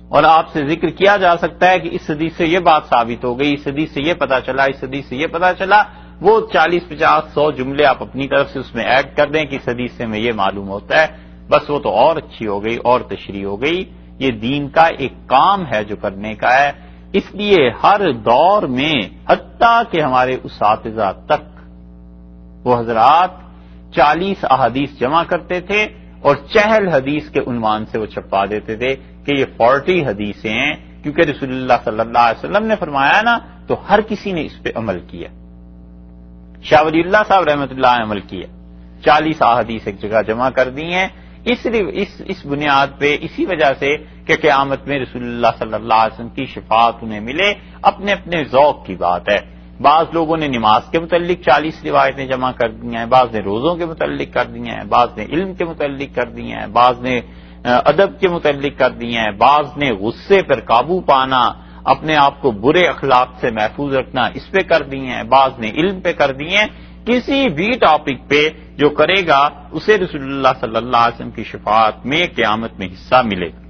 اور آپ سے ذکر کیا جا سکتا ہے کہ اس حدیث سے یہ بات ثابت ہو گئی، اس حدیث سے یہ پتا چلا، اس حدیث سے یہ پتا چلا، وہ 40 50 100 جملے آپ اپنی طرف سے اس میں ایڈ کر دیں کہ اس حدیث سے میں یہ معلوم ہوتا ہے، بس وہ تو اور اچھی ہو گئی اور تشریح ہو گئی۔ یہ دین کا ایک کام ہے جو کرنے کا ہے، اس لیے ہر دور میں حتیٰ کہ ہمارے اساتذہ تک وہ حضرات 40 احادیث جمع کرتے تھے اور چہل حدیث کے عنوان سے وہ چھپا دیتے تھے کہ یہ 40 حدیثیں ہیں، کیونکہ رسول اللہ صلی اللہ علیہ وسلم نے فرمایا نا، تو ہر کسی نے اس پہ عمل کیا۔ شاہ ولی اللہ صاحب رحمۃ اللہ نے عمل کیا، 40 احادیث ایک جگہ جمع کر دی ہیں، اس بنیاد پہ، اسی وجہ سے کہ قیامت میں رسول اللہ صلی اللہ علیہ وسلم کی شفاعت انہیں ملے، اپنے اپنے ذوق کی بات ہے۔ بعض لوگوں نے نماز کے متعلق 40 روایتیں جمع کر دی ہیں، بعض نے روزوں کے متعلق کر دی ہیں، بعض نے علم کے متعلق کر دی ہیں، بعض نے ادب کے متعلق کر دی ہیں، بعض نے غصے پر قابو پانا، اپنے آپ کو برے اخلاق سے محفوظ رکھنا، اس پہ کر دی ہیں، بعض نے علم پہ کر دی ہیں۔ کسی بھی ٹاپک پہ جو کرے گا اسے رسول اللہ صلی اللہ علیہ وسلم کی شفاعت میں قیامت میں حصہ ملے گا۔